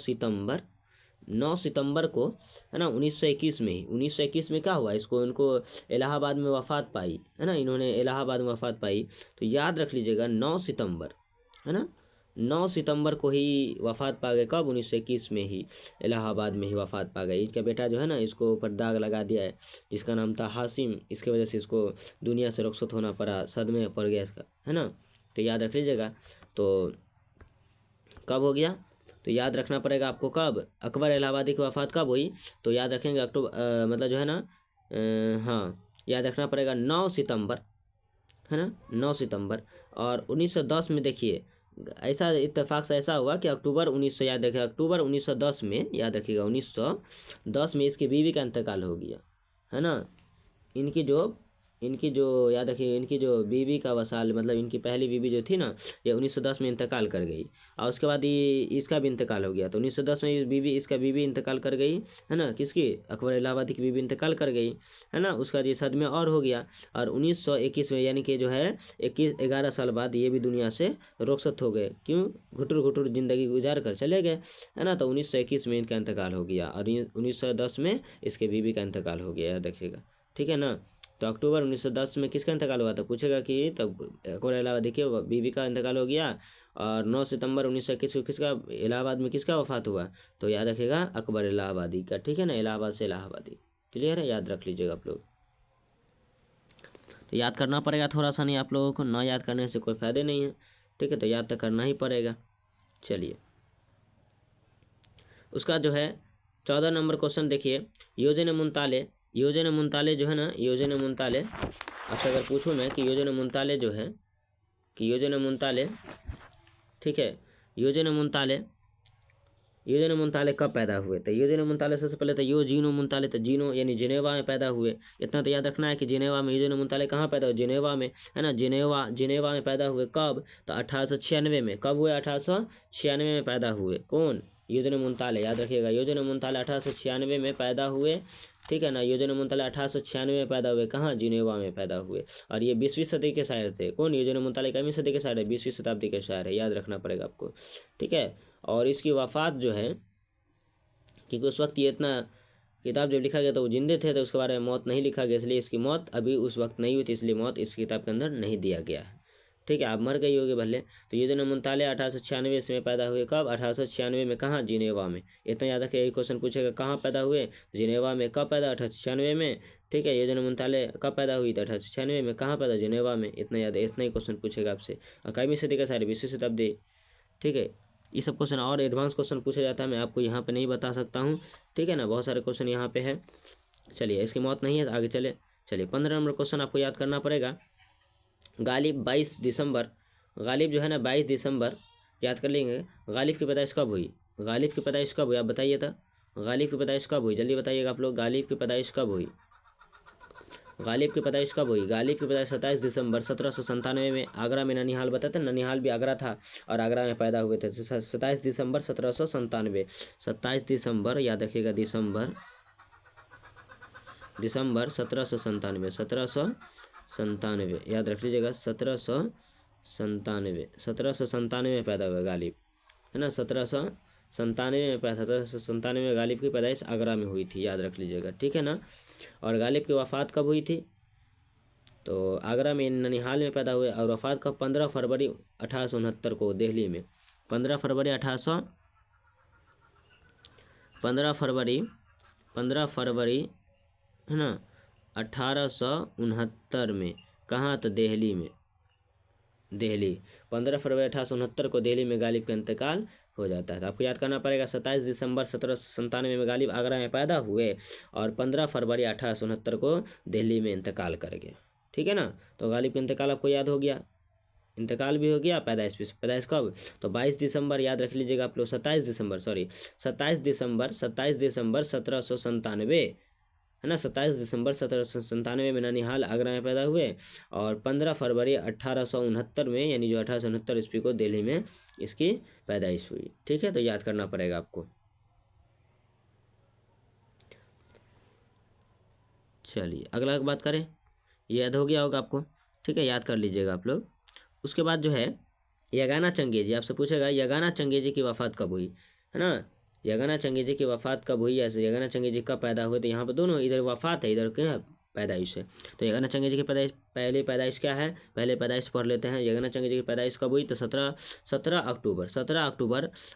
सितंबर को, है ना, 1921 में ही, 1921 में क्या हुआ, इसको इनको इलाहाबाद में वफ़ात पाई, है ना, इन्होंने इलाहाबाद में वफ़ात पाई। तो याद रख लीजिएगा 9 सितंबर, है ना, 9 सितंबर को ही वफ़ात पा गए, कब, 1921 में ही, इलाहाबाद में ही वफ़ात पा गए। इसका बेटा जो है ना, इसको ऊपर दाग लगा दिया है, जिसका नाम था हासिम, इसके वजह से इसको दुनिया से रुखसत होना पड़ा, सदमे पड़ गया इसका, है ना। तो याद रख लीजिएगा। तो कब हो गया, तो याद रखना पड़ेगा आपको, कब अकबर इलाहाबादी की वफ़ात कब हुई, तो याद रखेंगे अक्टूबर, मतलब जो है ना, हाँ, याद रखना पड़ेगा 9 सितंबर, है ना, 9 सितंबर। और 1910 में देखिए, ऐसा इत्तेफाक से ऐसा हुआ कि अक्टूबर 1900, याद रखिएगा, अक्टूबर 1910 में, याद रखिएगा 1910 में इसकी बीवी का इंतकाल हो गया, है ना। इनकी जो याद रखिए, इनकी जो बीवी का वसाल, मतलब इनकी पहली बीवी जो थी ना, ये 1910 में इंतकाल कर गई, और उसके बाद ये इसका भी इंतकाल हो गया। तो 1910 में इसका बीवी इंतकाल कर गई, है ना, किसकी, अकबर इलाहाबादी की बीवी इंतकाल कर गई, है ना। उसका ये सदमे और हो गया, और 1921 में, यानी कि जो है 11 साल बाद ये भी दुनिया से रुखसत हो गए। क्यों, घुटुर घुटुर ज़िंदगी गुजार कर चले गए, है ना। तो 1921 में इनका इंतकाल हो गया, और 1910 में इसके बीवी का इंतकाल हो गया, याद रखिएगा, ठीक है ना। तो अक्टूबर 1910 में किसका इंतकाल हुआ था, पूछेगा कि तब अकबर इलाहाबादी के बीवी का इंतकाल हो गया। और 9 सितंबर 1921 को किसका, इलाहाबाद में किसका वफात हुआ, तो याद रखिएगा अकबर इलाहाबादी का, ठीक है ना, इलाहाबाद से इलाहाबादी, क्लियर है, याद रख लीजिएगा आप लोग। तो याद करना पड़ेगा थोड़ा सा, नहीं आप लोगों को ना याद करने से कोई फ़ायदे नहीं है, ठीक है, तो याद तो करना ही पड़ेगा। चलिए, उसका जो है 14 नंबर क्वेश्चन देखिए, योजन मुंताले जो है ना, योजन मुंताले, आपसे अगर पूछूँ मैं कि योजन मुंताले जो है, कि योजन मुंताले, ठीक है, योजन मुंताले कब पैदा हुए, तो योजन मुंताले सबसे पहले तो जीनो मुंताले, तो जीनो यानी जिनेवा में पैदा हुए। इतना तो याद रखना है कि जिनेवा में, योजन मुंताले कहाँ पैदा हुए, जिनेवा में, है ना, जिनेवा में पैदा हुए। कब, तो 1896 में, कब हुए, 1896 में पैदा हुए। कौन, योजन मुंताले, याद रखिएगा, योजन मुंताले 1896 में पैदा हुए, ठीक है ना। योजन मुंताले 1896 में पैदा हुए, कहाँ, जिनेवा में पैदा हुए। और ये 20वीं सदी के शायर थे। कौन, योजन मुंताले 21वीं सदी के शायर है, 20वीं शताब्दी के शायर है, याद रखना पड़ेगा आपको, ठीक है। और इसकी वफ़ात जो है, क्योंकि उस वक्त ये इतना, किताब जब लिखा गया तो वो जिंदे थे, तो उसके बारे में मौत नहीं लिखा गया, इसलिए इसकी मौत अभी उस वक्त नहीं हुई थी, इसलिए मौत इस किताब के अंदर नहीं दिया गया है, ठीक है। आप मर गई होगी भले। तो योजन मुंताले 1896 में पैदा हुए, कब, 1896 में, कहाँ, जिनेवा में। इतना याद रखिए, यही क्वेश्चन पूछेगा कहाँ पैदा हुए, जिनेवा में। कब पैदा, 1896 में, ठीक है। योजन मुंताले कब पैदा हुई, तो 1896 में। कहाँ पैदा, जिनेवा में। इतना याद है, इतना ही क्वेश्चन पूछेगा आपसे। और 21वीं सदी का सारे 20वीं शताब्दी, ठीक है। ये सब क्वेश्चन और एडवांस क्वेश्चन पूछा जाता है, मैं आपको यहाँ पे नहीं बता सकता हूँ, ठीक है ना, बहुत सारे क्वेश्चन यहाँ पे है। चलिए, इसकी मौत नहीं है, आगे चले। चलिए, 15 नंबर क्वेश्चन आपको याद करना पड़ेगा। गालिब 22 दिसंबर, गालिब जो है ना 22 दिसंबर, याद कर लेंगे। गालिब की पैदाइश कब हुई, गालिब की पैदाइश कब हुई, आप बताइए था, गालिब की पैदाइश कब हुई, जल्दी बताइएगा आप लोग, गालिब की पैदाइश कब हुई, गालिब की पैदाइश कब हुई। गालिब की पैदाइश 27 दिसंबर 1797 में, आगरा में, ननिहाल बताते हैं, ननिहाल भी आगरा था, और आगरा में पैदा हुए थे। 27 दिसंबर 1797, 27 दिसंबर, याद रखिएगा, दिसंबर 1797, याद रख लीजिएगा, 1797 में पैदा हुआ गालिब, है ना, 1797 में गालिब की पैदाइश आगरा में हुई थी, याद रख लीजिएगा, ठीक है ना। और गालिब की वफ़ात कब हुई थी, तो आगरा में, ननिहाल में पैदा हुए, और वफ़ात कब, 15 फरवरी 1869 को दिल्ली में। 15 फरवरी 15 फरवरी, है ना, 1869 में। कहाँ, तो दिल्ली में, दिल्ली। 15 फरवरी 1869 को दिल्ली में गालिब का इंतकाल हो जाता है। तो आपको याद करना पड़ेगा, 27 दिसंबर 1797 में गालिब आगरा में पैदा हुए, और 15 फरवरी 1869 को दिल्ली में इंतकाल कर गए, ठीक है ना। तो गालिब का इंतकाल आपको याद हो गया, इंतकाल भी हो गया, पैदाइश भी। पैदाइश कब, तो 22 दिसंबर, याद रख लीजिएगा आप लोग, 27 दिसंबर 1797, है ना, 27 दिसंबर 1797 में ननिहाल आगरा में पैदा हुए, और 15 फरवरी 1869 में, यानी जो 1869 ईस्वी को दिल्ली में इसकी पैदाइश हुई, ठीक है। तो याद करना पड़ेगा आपको। चलिए, अगला बात करें, याद हो गया होगा आपको, ठीक है, याद कर लीजिएगा आप लोग। उसके बाद जो है यगाना चंगेजी, आपसे पूछेगा यगाना चंगेजी की वफ़ात कब हुई, है ना। यगाना चंगेजी की वफ़ात कब हुई, ऐसे यगाना चंगेजी कब पैदा हुए, तो यहाँ पर दोनों, इधर वफ़ात है, इधर क्या है, पैदाइश है। तो यगाना चंगेजी की पैदाइश, पहले पैदाइश क्या है, पहले पैदाइश पढ़ लेते हैं। यगाना चंगेजी की पैदाइश कब हुई, तो 17 अक्टूबर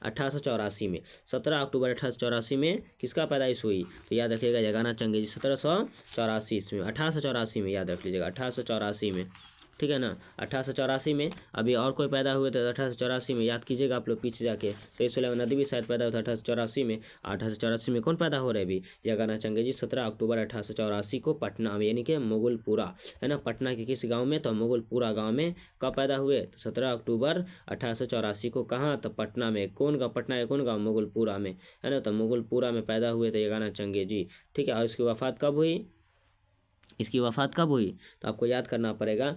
1884 में, 17 अक्टूबर 1884 में किसका पैदाइश हुई, तो याद रखिएगा यगाना चंगेजी 1784 ईस्वी में, 1884 में, याद रख लीजिएगा 1884 में, ठीक है ना। 1884 में अभी और कोई पैदा हुए थे 1884 में, याद कीजिएगा आप लोग पीछे जाके। तो इस नदी भी शायद पैदा हुआ था 1884 में। 1884 में कौन पैदा हो रहे अभी, यगाना चंगेजी 17 अक्टूबर 1884 को पटना में, यानी कि मुगलपुरा, है ना, पटना के किस गांव में, तो मुगलपुरा गांव में कब पैदा हुए, तो 17 अक्टूबर 1884 को, कहाँ, तो पटना में। कौन गाँव, पटना के कौन गाँव, मुगलपुरा में, है ना, तो मुगलपुरा में पैदा हुए थे यगाना चंगेजी, ठीक है। और इसकी वफ़ात कब हुई, इसकी वफ़ात कब हुई, तो आपको याद करना पड़ेगा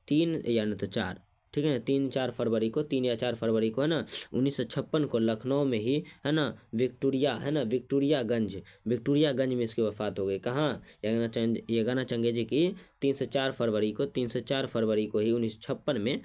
3 या न तो 4, ठीक है ना, 3-4 फरवरी को, 3 या 4 फरवरी को, है ना, 1956 को लखनऊ में ही, है ना, विक्टोरिया, है ना, विक्टोरियागंज में इसकी वफ़ात हो गई। कहाँ, यगाना चंगेजी की 3 से 4 फरवरी को, 3 से 4 फरवरी को ही 1956 में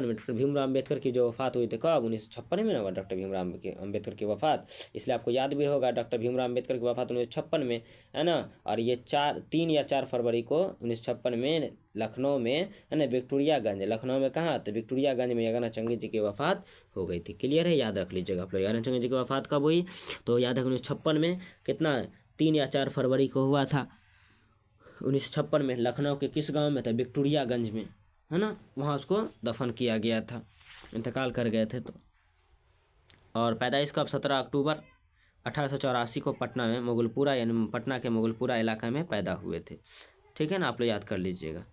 डॉक्टर भीमराव अम्बेडकर की जो वफ़ात हुई थी, कब, 1956 में ना हुआ डॉक्टर भीमराव अम्बेडकर की वफ़ात। इसलिए आपको याद भी होगा डॉक्टर भीमराव अम्बेडकर की वफ़ात 1956 में, है ना। और ये 3 या 4 फरवरी को 1956 में लखनऊ में, है ना, विक्टोरियागंज, लखनऊ में कहाँ, तो विक्टोरियागंज में यगाना चंगेजी की वफ़ात हो गई थी। क्लियर है, याद रख लीजिएगा आप लोग। यगाना चंगेजी की वफ़ात कब हुई, तो याद रख 1956 में, कितना, 3 या 4 फरवरी को हुआ था 1956 में। लखनऊ के किस गांव में था, विक्टोरियागंज में, है ना, वहाँ उसको दफन किया गया था, इंतकाल कर गए थे। तो और पैदाइश कब, 17 अक्टूबर 1884 को पटना में मुगलपुरा, यानी पटना के मुगलपुरा इलाका में पैदा हुए थे, ठीक है ना, आप लोग याद कर लीजिएगा।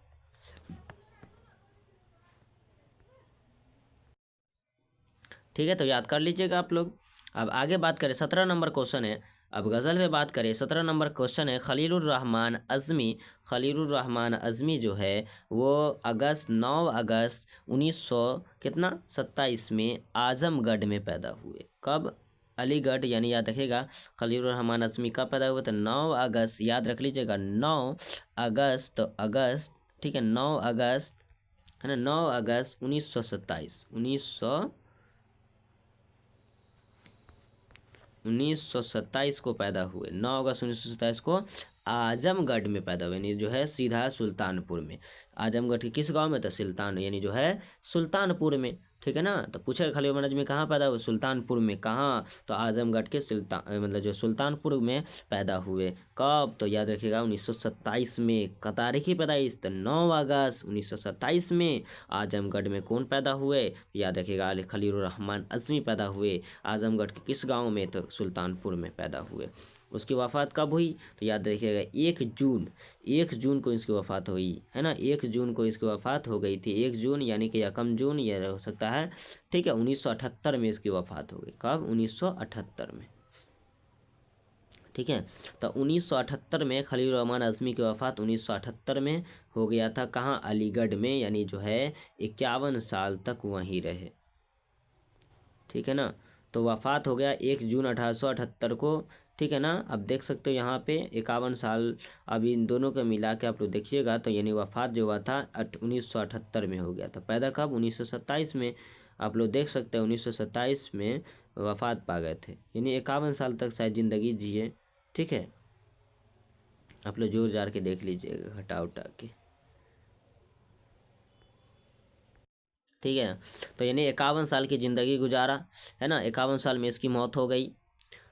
ठीक है, तो याद कर लीजिएगा आप लोग। अब आगे बात करें, 17 नंबर क्वेश्चन है, अब गज़ल में बात करें। 17 नंबर क्वेश्चन है, खलीलुर रहमान अज़मी जो है वो 9 अगस्त 1900 कितना 27 में आजमगढ़ में पैदा हुए। कब, अलीगढ़, यानी याद रखिएगा खलीलुर रहमान अज़मी कब पैदा हुए, तो 9 अगस्त, याद रख लीजिएगा 9 अगस्त, तो अगस्त, ठीक है, 9 अगस्त, है ना, 9 अगस्त 1927, 1927 को पैदा हुए। 9 अगस्त 1927 को आजमगढ़ में पैदा हुए, यानी जो है सीधा सुल्तानपुर में। आजमगढ़ के किस गांव में, था सुल्तान, यानी जो है सुल्तानपुर में, ठीक है ना। तो पूछेगा खलील मनज में कहाँ पैदा हुए, सुल्तानपुर में। कहाँ, तो आजमगढ़ के सुल्तान, मतलब जो सुल्तानपुर में पैदा हुए। कब, तो याद रखिएगा 1927 में। तारीख की पैदाइश, तो 9 अगस्त 1927 में। आजमगढ़ में कौन पैदा हुए, याद रखिएगा खलील रहमान अज़मी पैदा हुए। आजमगढ़ के किस गांव में, तो सुल्तानपुर में पैदा हुए। उसकी वफ़ात कब हुई, तो याद रखिएगा 1 जून को इसकी वफ़ात हुई, है ना, 1 जून को इसकी वफ़ात हो गई थी। 1 जून यानी कि यकम जून यह हो सकता है, ठीक है। 1978 में इसकी वफ़ात हो गई। कब, 1978 में, ठीक है। तो 1978 में खलील रहमान अज़मी की वफ़ात 1978 में हो गया था। कहाँ, अलीगढ़ में, यानी जो है 51 साल तक वहीं रहे, ठीक है ना। तो वफ़ात हो गया 1 जून 1878 को, ठीक है ना। अब देख सकते हो यहाँ पे 51 साल, अब इन दोनों को मिला के आप लोग देखिएगा, तो यानी वफ़ात जो हुआ था 1978 में हो गया था। पैदा कब, 1927 में। आप लोग देख सकते हैं 1927 में वफ़ात पा गए थे, यानी 51 साल तक शायद ज़िंदगी जिए, ठीक है। आप लोग जोर जार के देख लीजिएगा, घटा उठा के, ठीक है। तो यानी 51 साल की ज़िंदगी गुजारा, है ना। 51 साल में इसकी मौत हो गई।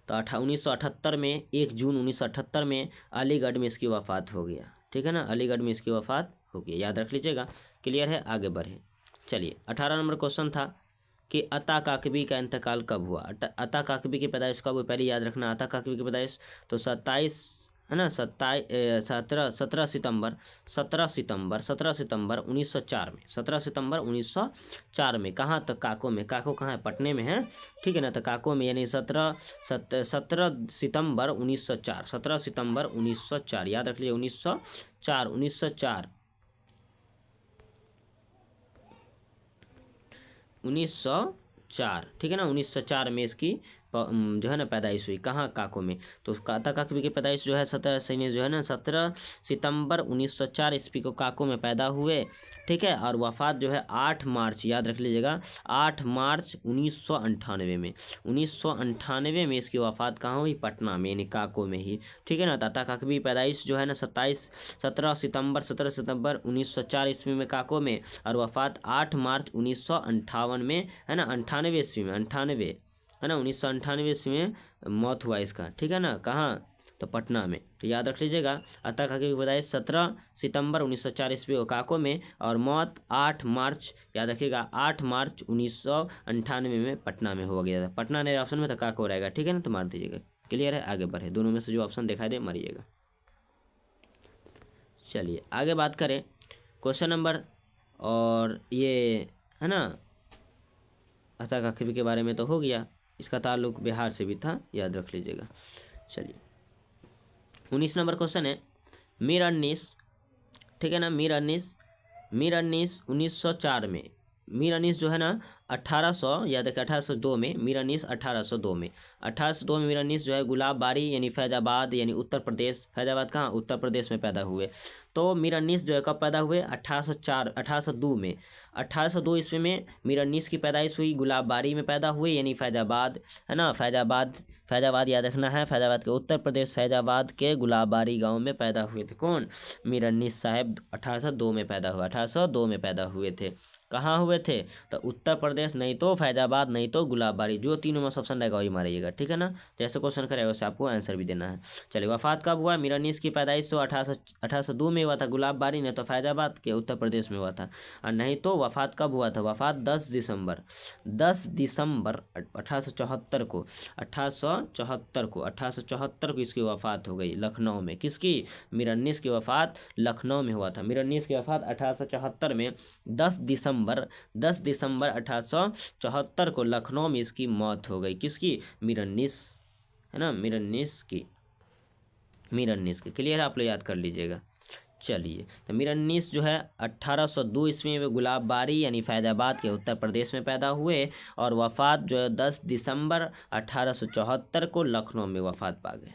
तो 1978 में, 1 जून 1978 में अलीगढ़ में इसकी वफ़ात हो गया, ठीक है ना। अलीगढ़ में इसकी वफ़ात हो गई, याद रख लीजिएगा। क्लियर है, आगे बढ़े। चलिए 18 नंबर क्वेश्चन था कि अता काकवी का इंतकाल कब हुआ। अता काकवी की पैदाइश कब हुई, पहले याद रखना। अता काकवी की पैदाइश तो 27, है ना, 17 सितंबर 1904 में, 17 सितंबर 1904 में। कहाँ तक, काको में। काको कहाँ है, पटने में है, ठीक है ना। तो काको में, यानी 17 सितंबर 1904, 17 सितंबर 1904, याद रख लीजिए 1904, 1904, ठीक है ना। 1904 में इसकी जो है ना पैदाइश हुई, कहाँ, काको में। तो अता काकवी की पैदाइश जो है 17 सितंबर 1904 ईस्वी को काको में पैदा हुए, ठीक है। और वफात जो है 8 मार्च, याद रख लीजिएगा, 8 मार्च 1998 में, 1998 में इसकी वफात कहाँ हुई, पटना में, यानी काको में ही, ठीक है ना। अता काकवी पैदाइश जो है ना 17 सितंबर 1904 ईस्वी में काको में, और वफात 8 मार्च 1958 में, है ना, 98 ईस्वी में, 98, है ना, 1998 ईस्वी में मौत हुआ इसका, ठीक है ना। कहाँ, तो पटना में। तो याद रख लीजिएगा, अता काकवी की पैदाइश 17 सितंबर 1904 ईस्वी को काको में, और मौत 8 मार्च, याद रखिएगा, 8 मार्च 1998 में पटना में हो गया था। पटना ने ऑप्शन में था, काको रहेगा, ठीक है ना। तो मार दीजिएगा। क्लियर है, आगे बढ़े, दोनों में से जो ऑप्शन दिखाई दे मारिएगा। चलिए आगे बात करें क्वेश्चन नंबर, और ये है ना अता काकवी के बारे में तो हो गया, इसका ताल्लुक बिहार से भी था, याद रख लीजिएगा। चलिए 19 नंबर क्वेश्चन है, मीर अन्नीस, ठीक है ना, मीर अन्नीस 1904 में, मीर अन्नीस जो है ना 1800, याद रखिए 1802 में, मीर अन्नीस 1802 में, 1802 में मीर अन्नीस जो है गुलाबबारी यानी फैजाबाद यानी उत्तर प्रदेश, फैजाबाद कहाँ, उत्तर प्रदेश में पैदा हुए। तो मीर अन्नीस जो है कब पैदा हुए, 1802 में, 1802 ईस्वी में मीर अन्नीस की पैदाइश हुई, गुलाबबारी में पैदा हुए यानी फैजाबाद, है ना, फैजाबाद याद रखना है, फैजाबाद के उत्तर प्रदेश, फैजाबाद के गुलाबबारी गांव में पैदा हुए थे। कौन, मीर अन्नीस साहब 1802 में पैदा हुआ, 1802 में पैदा हुए थे। कहाँ हुए थे, तो उत्तर प्रदेश, नहीं तो फैजाबाद, नहीं तो गुलाबबारी, जो तीनों में ऑप्शन रहेगा वही मारिएगा, ठीक है ना। जैसे क्वेश्चन करेगा वैसे आपको आंसर भी देना है। चलिए वफात कब हुआ, मीर अन्नीस की पैदाइश तो 1802 में हुआ था, गुलाबबारी ने तो फैजाबाद के उत्तर प्रदेश में हुआ था। और नहीं तो वफात कब हुआ था, वफात 10 दिसंबर 1874 को, 1874 को इसकी वफात हो गई लखनऊ में। किसकी, मीर अन्नीस की वफात लखनऊ में हुआ था। मीर अन्नीस की वफात 1874 में 10 दिसंबर 1874 को लखनऊ में इसकी मौत हो गई। किसकी, मीर अन्नीस, है ना, मीर अन्नीस की, मीर अन्नीस की। क्लियर है, आप लोग याद कर लीजिएगा। चलिए तो मीर अन्नीस जो है 1802 ईस्वी में गुलाबबारी यानी फैजाबाद के उत्तर प्रदेश में पैदा हुए, और वफात जो है 10 दिसंबर 1874 को लखनऊ में वफात पा गए।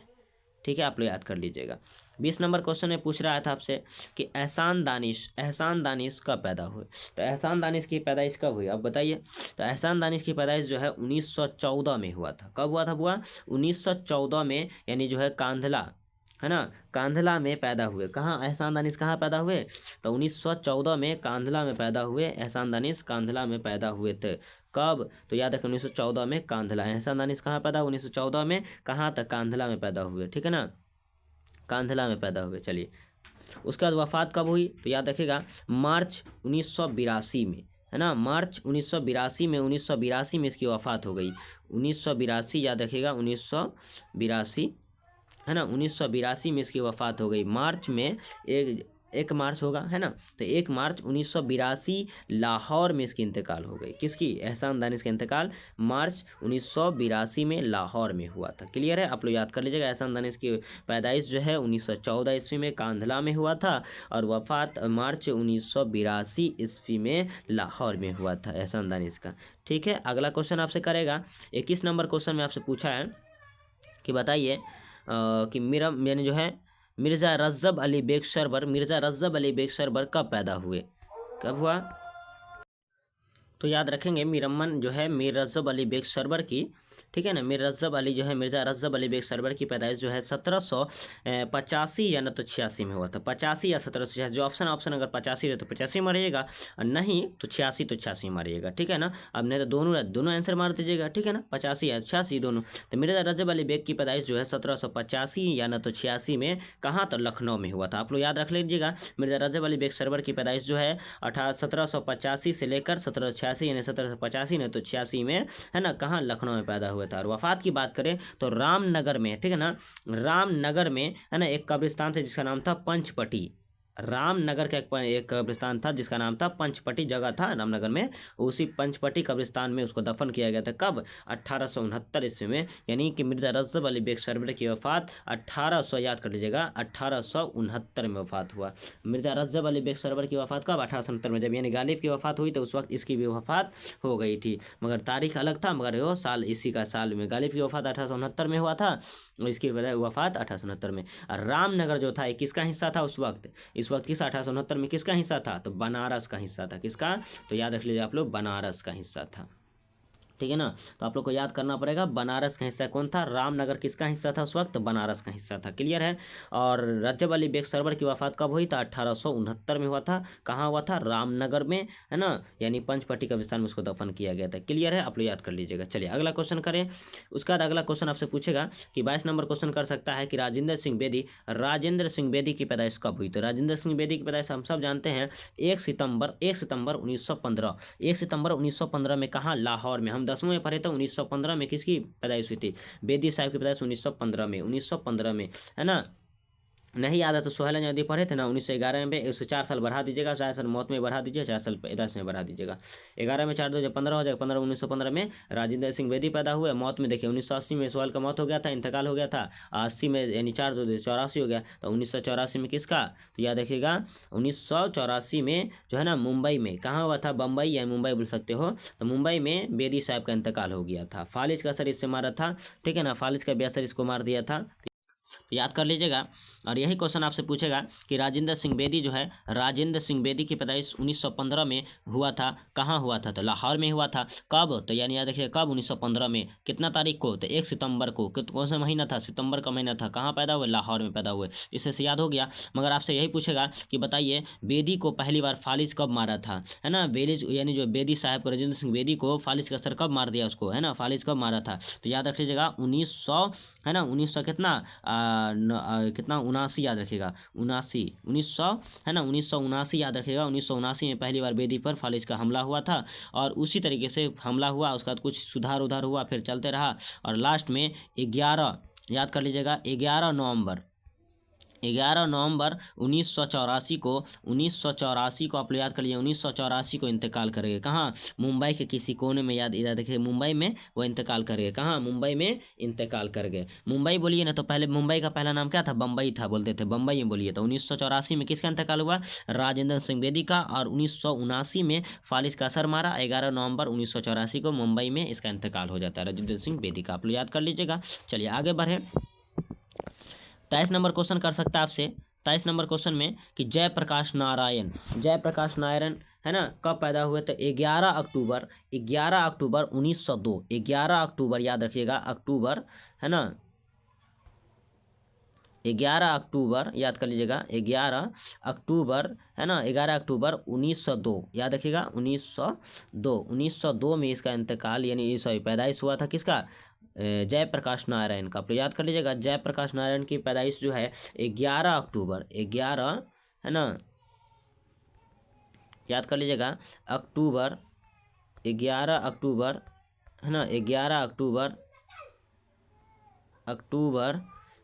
ठीक है, आप लोग याद कर लीजिएगा। 20 नंबर क्वेश्चन में पूछ रहा था आपसे कि एहसान दानिश कब पैदा हुए। तो एहसान दानिश की पैदाइश कब हुई, अब बताइए। तो एहसान दानिश की पैदाइश जो है 1914 में हुआ था। कब हुआ था बुआ, 1914 में, यानी जो है कांधला, है ना, कांधला में पैदा हुए। कहाँ, एहसान दानिश कहाँ पैदा हुए, तो 1914 में कांधला में पैदा हुए। एहसान दानिश कांधला में पैदा हुए थे। कब, तो याद रखें 1914 में कांधला। एहसान दानिश कहाँ पैदा हुए, 1914 में, कहाँ तक, कांधला में पैदा हुए, ठीक है ना, कांधला में पैदा हुए। चलिए उसके बाद वफात कब हुई, तो याद रखिएगा मार्च 1982 में, है ना, मार्च 1982 में, 1982 में इसकी वफात हो गई। 1982 याद रखिएगा, 1982, है ना, 1982 में इसकी वफात हो गई। मार्च में, एक मार्च होगा, है ना, तो 1 मार्च 1982 लाहौर में इसकी इंतकाल हो गई। किसकी, एहसान दानिश का इंतकाल मार्च 1982 में लाहौर में हुआ था। क्लियर है, आप लोग याद कर लीजिएगा। एहसान दानिश की पैदाइश जो है 1914 ईस्वी में कांधला में हुआ था, और वफात मार्च 1982 ईस्वी में लाहौर में हुआ था एहसान दानिश का। ठीक है, अगला क्वेश्चन आपसे करेगा 21 नंबर क्वेश्चन में आपसे पूछा है कि बताइए कि मेरा मैंने जो है मिर्ज़ा रज़्ज़ब अली बेग सरवर कब पैदा हुए, कब हुआ। तो याद रखेंगे मीरम्मन जो है मीर रज़्ज़ब अली बेग सरवर की, ठीक है ना, मीर रज़्ज़ब अली जो है मिर्ज़ा रज़्ज़ब अली बेग सरवर की पैदाइश जो है 1785 या न तो 86 में हुआ था। 85 या 1786, जो ऑप्शन अगर 85 रहे तो 85 मारिएगा, और नहीं तो 86 तो 86 मारिएगा, ठीक है ना। अब नहीं तो दोनों आंसर मार दीजिएगा, ठीक है ना, 85 या 86 दोनों। तो मिर्ज़ा रज़्ज़ब अली बेग की पैदाइश जो है 1785 या न तो 86 में, कहाँ, तो लखनऊ में हुआ था। आप लोग याद रख लीजिएगा, मिर्ज़ा रज़्ज़ब अली बेग सरवर की पैदाइश जो है 1785 से लेकर 1786 यानी 1785 नहीं तो 86 में, है ना, कहाँ, लखनऊ में पैदा हुआ था। और वफात की बात करें तो रामनगर में, ठीक है ना, रामनगर में, है ना, एक कब्रिस्तान था जिसका नाम था पंचपटी, रामनगर का एक कब्रिस्तान था जिसका नाम था पंचपटी, जगह था रामनगर में, उसी पंचपटी कब्रिस्तान में उसको दफन किया गया था। कब? 1869 ईस्वी में, यानी कि मिर्ज़ा रजब अली बेग सरवर की वफ़ात 1800, याद कर लीजिएगा, 1869 में वफ़ात हुआ। मिर्ज़ा रजब अली बेग सरवर की वफ़ात कब? 1869 में, जब यानी गालिब की वफ़ात हुई तो उस वक्त इसकी भी वफ़ात हो गई थी, मगर तारीख अलग था, मगर वो साल इसी का साल में, गालिब की वफ़ात 1869 में हुआ था और इसकी वफ़ात 1869 में। और रामनगर जो था ये किसका हिस्सा था उस वक्त? इस वक्त किस 1869 में किसका हिस्सा था? तो बनारस का हिस्सा था। किसका? तो याद रख लीजिए आप लोग, बनारस का हिस्सा था। ठीक है ना, तो आप लोग को याद करना पड़ेगा बनारस का हिस्सा कौन था। रामनगर किसका हिस्सा था उस वक्त? बनारस का हिस्सा था। क्लियर है। और रजब अली बेग सरवर की वफ़ात कब हुई था? 1869 में हुआ था। कहाँ हुआ था? रामनगर में, है ना, यानी पंचपटी कब्रिस्तान में उसको दफन किया गया था। क्लियर है, आप लोग याद कर लीजिएगा। चलिए अगला क्वेश्चन करें। उसके बाद अगला क्वेश्चन आपसे पूछेगा कि 22 नंबर क्वेश्चन कर सकता है कि राजेंद्र सिंह बेदी की पैदाइश कब हुई? तो राजेंद्र सिंह बेदी की पैदाइश हम सब जानते हैं 1 सितंबर 1915, 1 सितंबर 1915 में। कहाँ? लाहौर में। हम 10वीं में पढ़े तो 1915 में किसकी पैदाइश हुई थी? बेदी साहब की पैदाइश 1915 में, 1915 में, है ना। नहीं याद है तो सोहेल यदि पढ़े थे ना 1911 में, उससे 4 साल बढ़ा दीजिएगा, 4 साल मौत में बढ़ा दीजिए, 4 साल पैदाइश में बढ़ा दीजिएगा। 11 में 4 2 15 हो जाएगा, 15 1915 में राजेंद्र सिंह बेदी पैदा हुए। मौत में देखिए 1980 में सोहेल का मौत हो गया था, इंतकाल हो गया था। 80 में यानी 4 2 84 हो गया, तो 1984 में किसका? तो याद रखिएगा 1984 में जो है ना मुंबई में, कहाँ हुआ था? बम्बई या मुंबई बोल सकते हो, तो मुंबई में बेदी साहब का इंतकाल हो गया था। फालिज का असर इससे मारा था, ठीक है ना, फालिज का भी असर इसको मार दिया था। तो याद कर लीजिएगा। और यही क्वेश्चन आपसे पूछेगा कि राजेंद्र सिंह बेदी जो है, राजेंद्र सिंह बेदी की पैदाइश 1915 में हुआ था। कहाँ हुआ था? तो लाहौर में हुआ था। कब? तो यानी याद रखिए कब? 1915 में। कितना तारीख को? तो 1 सितंबर को। कौन सा महीना था? सितंबर का महीना था। कहाँ पैदा हुए? लाहौर में पैदा हुए। इससे से याद हो गया। मगर आपसे यही पूछेगा कि बताइए बेदी को पहली बार फालिज कब मारा था, है ना। बेदी यानी जो बेदी साहब को, राजेंद्र सिंह बेदी को फालिज का असर कब मार दिया उसको, है ना, फालिज कब मारा था? तो याद रख लीजिएगा 1900, है ना, 1900 कितना कितना 79, याद रखिएगा 79, 1900, है ना, 1979 याद रखिएगा। 1979 में पहली बार बेदी पर फालिज का हमला हुआ था और उसी तरीके से हमला हुआ, उसके बाद कुछ सुधार उधार हुआ, फिर चलते रहा और लास्ट में 11, याद कर लीजिएगा 11 नवंबर 1984 को, 1984 को आप लोग याद कर लीजिए, 1984 को इंतकाल करेंगे। कहाँ? मुंबई के किसी कोने में। याद याद देखिए मुंबई में वो इंतकाल करेंगे। कहाँ? मुंबई में इंतकाल कर गए। मुंबई बोलिए ना, तो पहले मुंबई का पहला नाम क्या था? बम्बई था, बोलते थे बम्बई में बोलिए। तो 1984 में किसका इंतकाल हुआ? राजेंद्र सिंह बेदी का। और 1979 में फालिज का असर मारा। 11 नवंबर 1984 को मुंबई में इसका इंतकाल हो जाता है, राजेंद्र सिंह बेदी का। आप लोग याद कर लीजिएगा। चलिए आगे बढ़े। 23 नंबर क्वेश्चन कर सकता है आपसे। 23 नंबर क्वेश्चन में कि जयप्रकाश नारायण, है ना, कब पैदा हुए? तो 11 अक्टूबर 1902, 11 अक्टूबर, याद रखिएगा अक्टूबर, है ना, 11 अक्टूबर, याद कर लीजिएगा 11 अक्टूबर, है ना, 11 अक्टूबर 1902, याद रखिएगा 1902 में इसका इंतकाल, यानी सॉरी पैदाइश हुआ था। किसका? जयप्रकाश नारायण का। आप लोग याद कर लीजिएगा जयप्रकाश नारायण की पैदाइश जो है 11 अक्टूबर, 11, है ना, याद कर लीजिएगा अक्टूबर, 11 अक्टूबर, है ना, 11 अक्टूबर,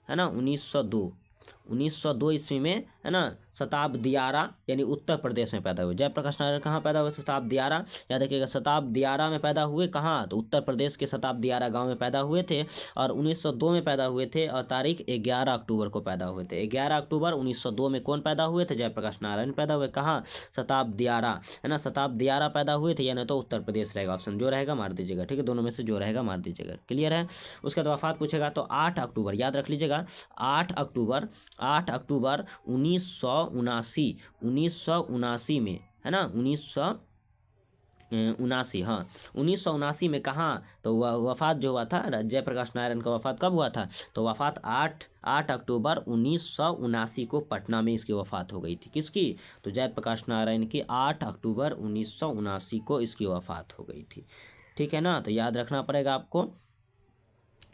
है ना, 1902 ईस्वी में, है ना, शताब्दियारा यानी उत्तर प्रदेश में पैदा हुए। जयप्रकाश नारायण कहाँ पैदा हुए? शताब्दियारा, याद रखिएगा शताब्दियारा में पैदा हुए। कहाँ? तो उत्तर प्रदेश के शताब्दियारा गांव में पैदा हुए थे और 1902 में पैदा हुए थे और तारीख 11 अक्टूबर को पैदा हुए थे। 11 अक्टूबर 1902 में कौन पैदा हुए थे? जयप्रकाश नारायण पैदा हुए। कहाँ? शताब्दियारा, है ना, शताब्दियारा पैदा हुए थे, यानी तो उत्तर प्रदेश रहेगा ऑप्शन, जो रहेगा मार दीजिएगा। ठीक है, दोनों में से जो रहेगा मार दीजिएगा। क्लियर है। उसके बाद वफात पूछेगा तो 8 अक्टूबर, याद रख लीजिएगा 8 अक्टूबर 1979 में, है ना, 1979, हाँ 1979 में। कहाँ? तो वफात जो हुआ था जयप्रकाश नारायण का, वफात कब हुआ था? तो वफात 8 अक्टूबर 1979 को पटना में इसकी वफात हो गई थी। किसकी? तो जयप्रकाश नारायण की 8 अक्टूबर 1979 को इसकी वफात हो गई थी। ठीक है ना, तो याद रखना पड़ेगा आपको।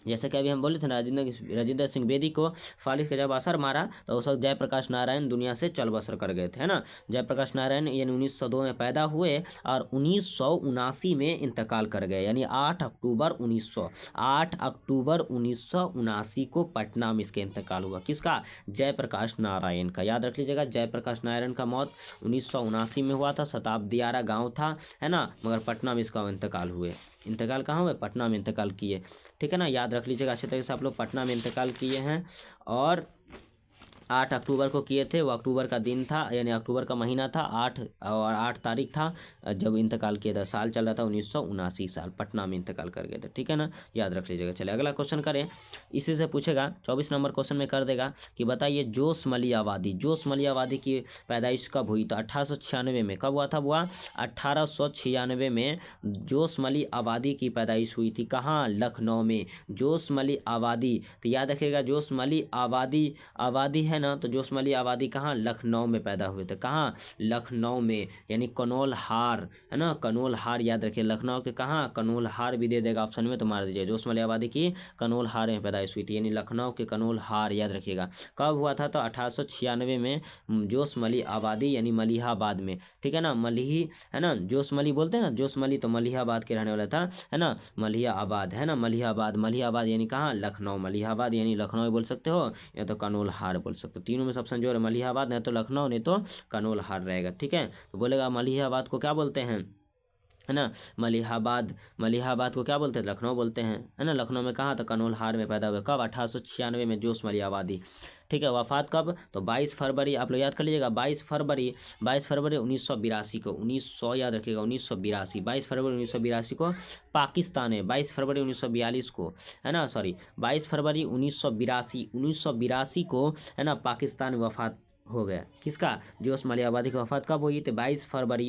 जैसे कि अभी हम बोले थे ना, राजेंद्र सिंह बेदी को फालिस का जब असर मारा तो उस वक्त जयप्रकाश नारायण दुनिया से चल बसर कर गए थे, है ना। जयप्रकाश नारायण यानी 1902 में पैदा हुए और 1979 में इंतकाल कर गए, यानी 8 अक्टूबर 1979 को पटना में इसके इंतकाल हुआ। किसका? जयप्रकाश नारायण का। याद रख लीजिएगा, जयप्रकाश नारायण का मौत 1979 में हुआ था, शताब्दियारा गाँव था, है ना, मगर पटना में इसका इंतकाल हुए। इंतकाल कहाँ हुए? पटना में इंतकाल किए, ठीक है ना। याद रख लीजिएगा अच्छे तरीके से आप लोग, पटना में इंतकाल किए हैं और 8 अक्टूबर को किए थे। वो अक्टूबर का दिन था, यानी अक्टूबर का महीना था, 8 तारीख था जब इंतकाल किया था। साल चल रहा था 1979 साल, पटना में इंतकाल कर गए थे, ठीक है ना। याद रख लीजिएगा। चलिए अगला क्वेश्चन करें, इसी से पूछेगा 24 नंबर क्वेश्चन में कर देगा कि बताइए जोशमली आबादी की पैदाइश कब हुई? तो 1896 में। कब हुआ था? हुआ 1896 में जोशमली आबादी की पैदाइश हुई थी। कहाँ? लखनऊ में। जोशमली आबादी, तो याद रखिएगा जोशमली आबादी है ना, तो जोशमली आबादी कहाँ? लखनऊ में पैदा हुए थे। कहाँ? लखनऊ में, यानी कनोल हार, है ना, कनोल हार। याद रखिए लखनऊ के कहाँ? कनोल हार भी दे देगा ऑप्शन में तो मार दीजिए। जोशमली आबादी की कनोल हार में पैदाइश हुई थी, यानी लखनऊ के कनोल हार। याद रखिएगा कब हुआ था? तो 1896 में जोशमली आबादी यानी मलिहाबाद में, ठीक है ना। मलिही, है ना, जोशमली बोलते हैं ना, जोशमली तो मलिहाबाद के रहने वाला था, है ना, मलिहाबाद, है ना, मलिहाबाद यानी कहाँ? लखनऊ। मलिहाबाद यानी लखनऊ बोल सकते हो या तो कनोल हार बोल सकते हो, तीनों में सबसे जो है मलिहाबाद, नहीं तो लखनऊ, नहीं तो कनोल हार रहेगा, ठीक है। तो बोलेगा मलिहाबाद को क्या बोलते हैं, है ना, मलिहाबाद को क्या बोलते हैं? लखनऊ बोलते हैं, है ना। लखनऊ में कहाँ? तो कनोल हार में पैदा हुए। कब? 1896 में जोशमली आबादी, ठीक है। वफात कब? तो 22 फरवरी, आप लोग याद कर लीजिएगा, 22 फरवरी 1982 को, 1900 याद रखिएगा, 1982, 22 फरवरी 1982 को पाकिस्तान है। 22 फरवरी 1942 को, है ना, सॉरी 22 फरवरी 1982 को, है ना, पाकिस्तान में वफात हो गया। किसका? जोशमली आबादी की वफात कब हुई? तो 22 फरवरी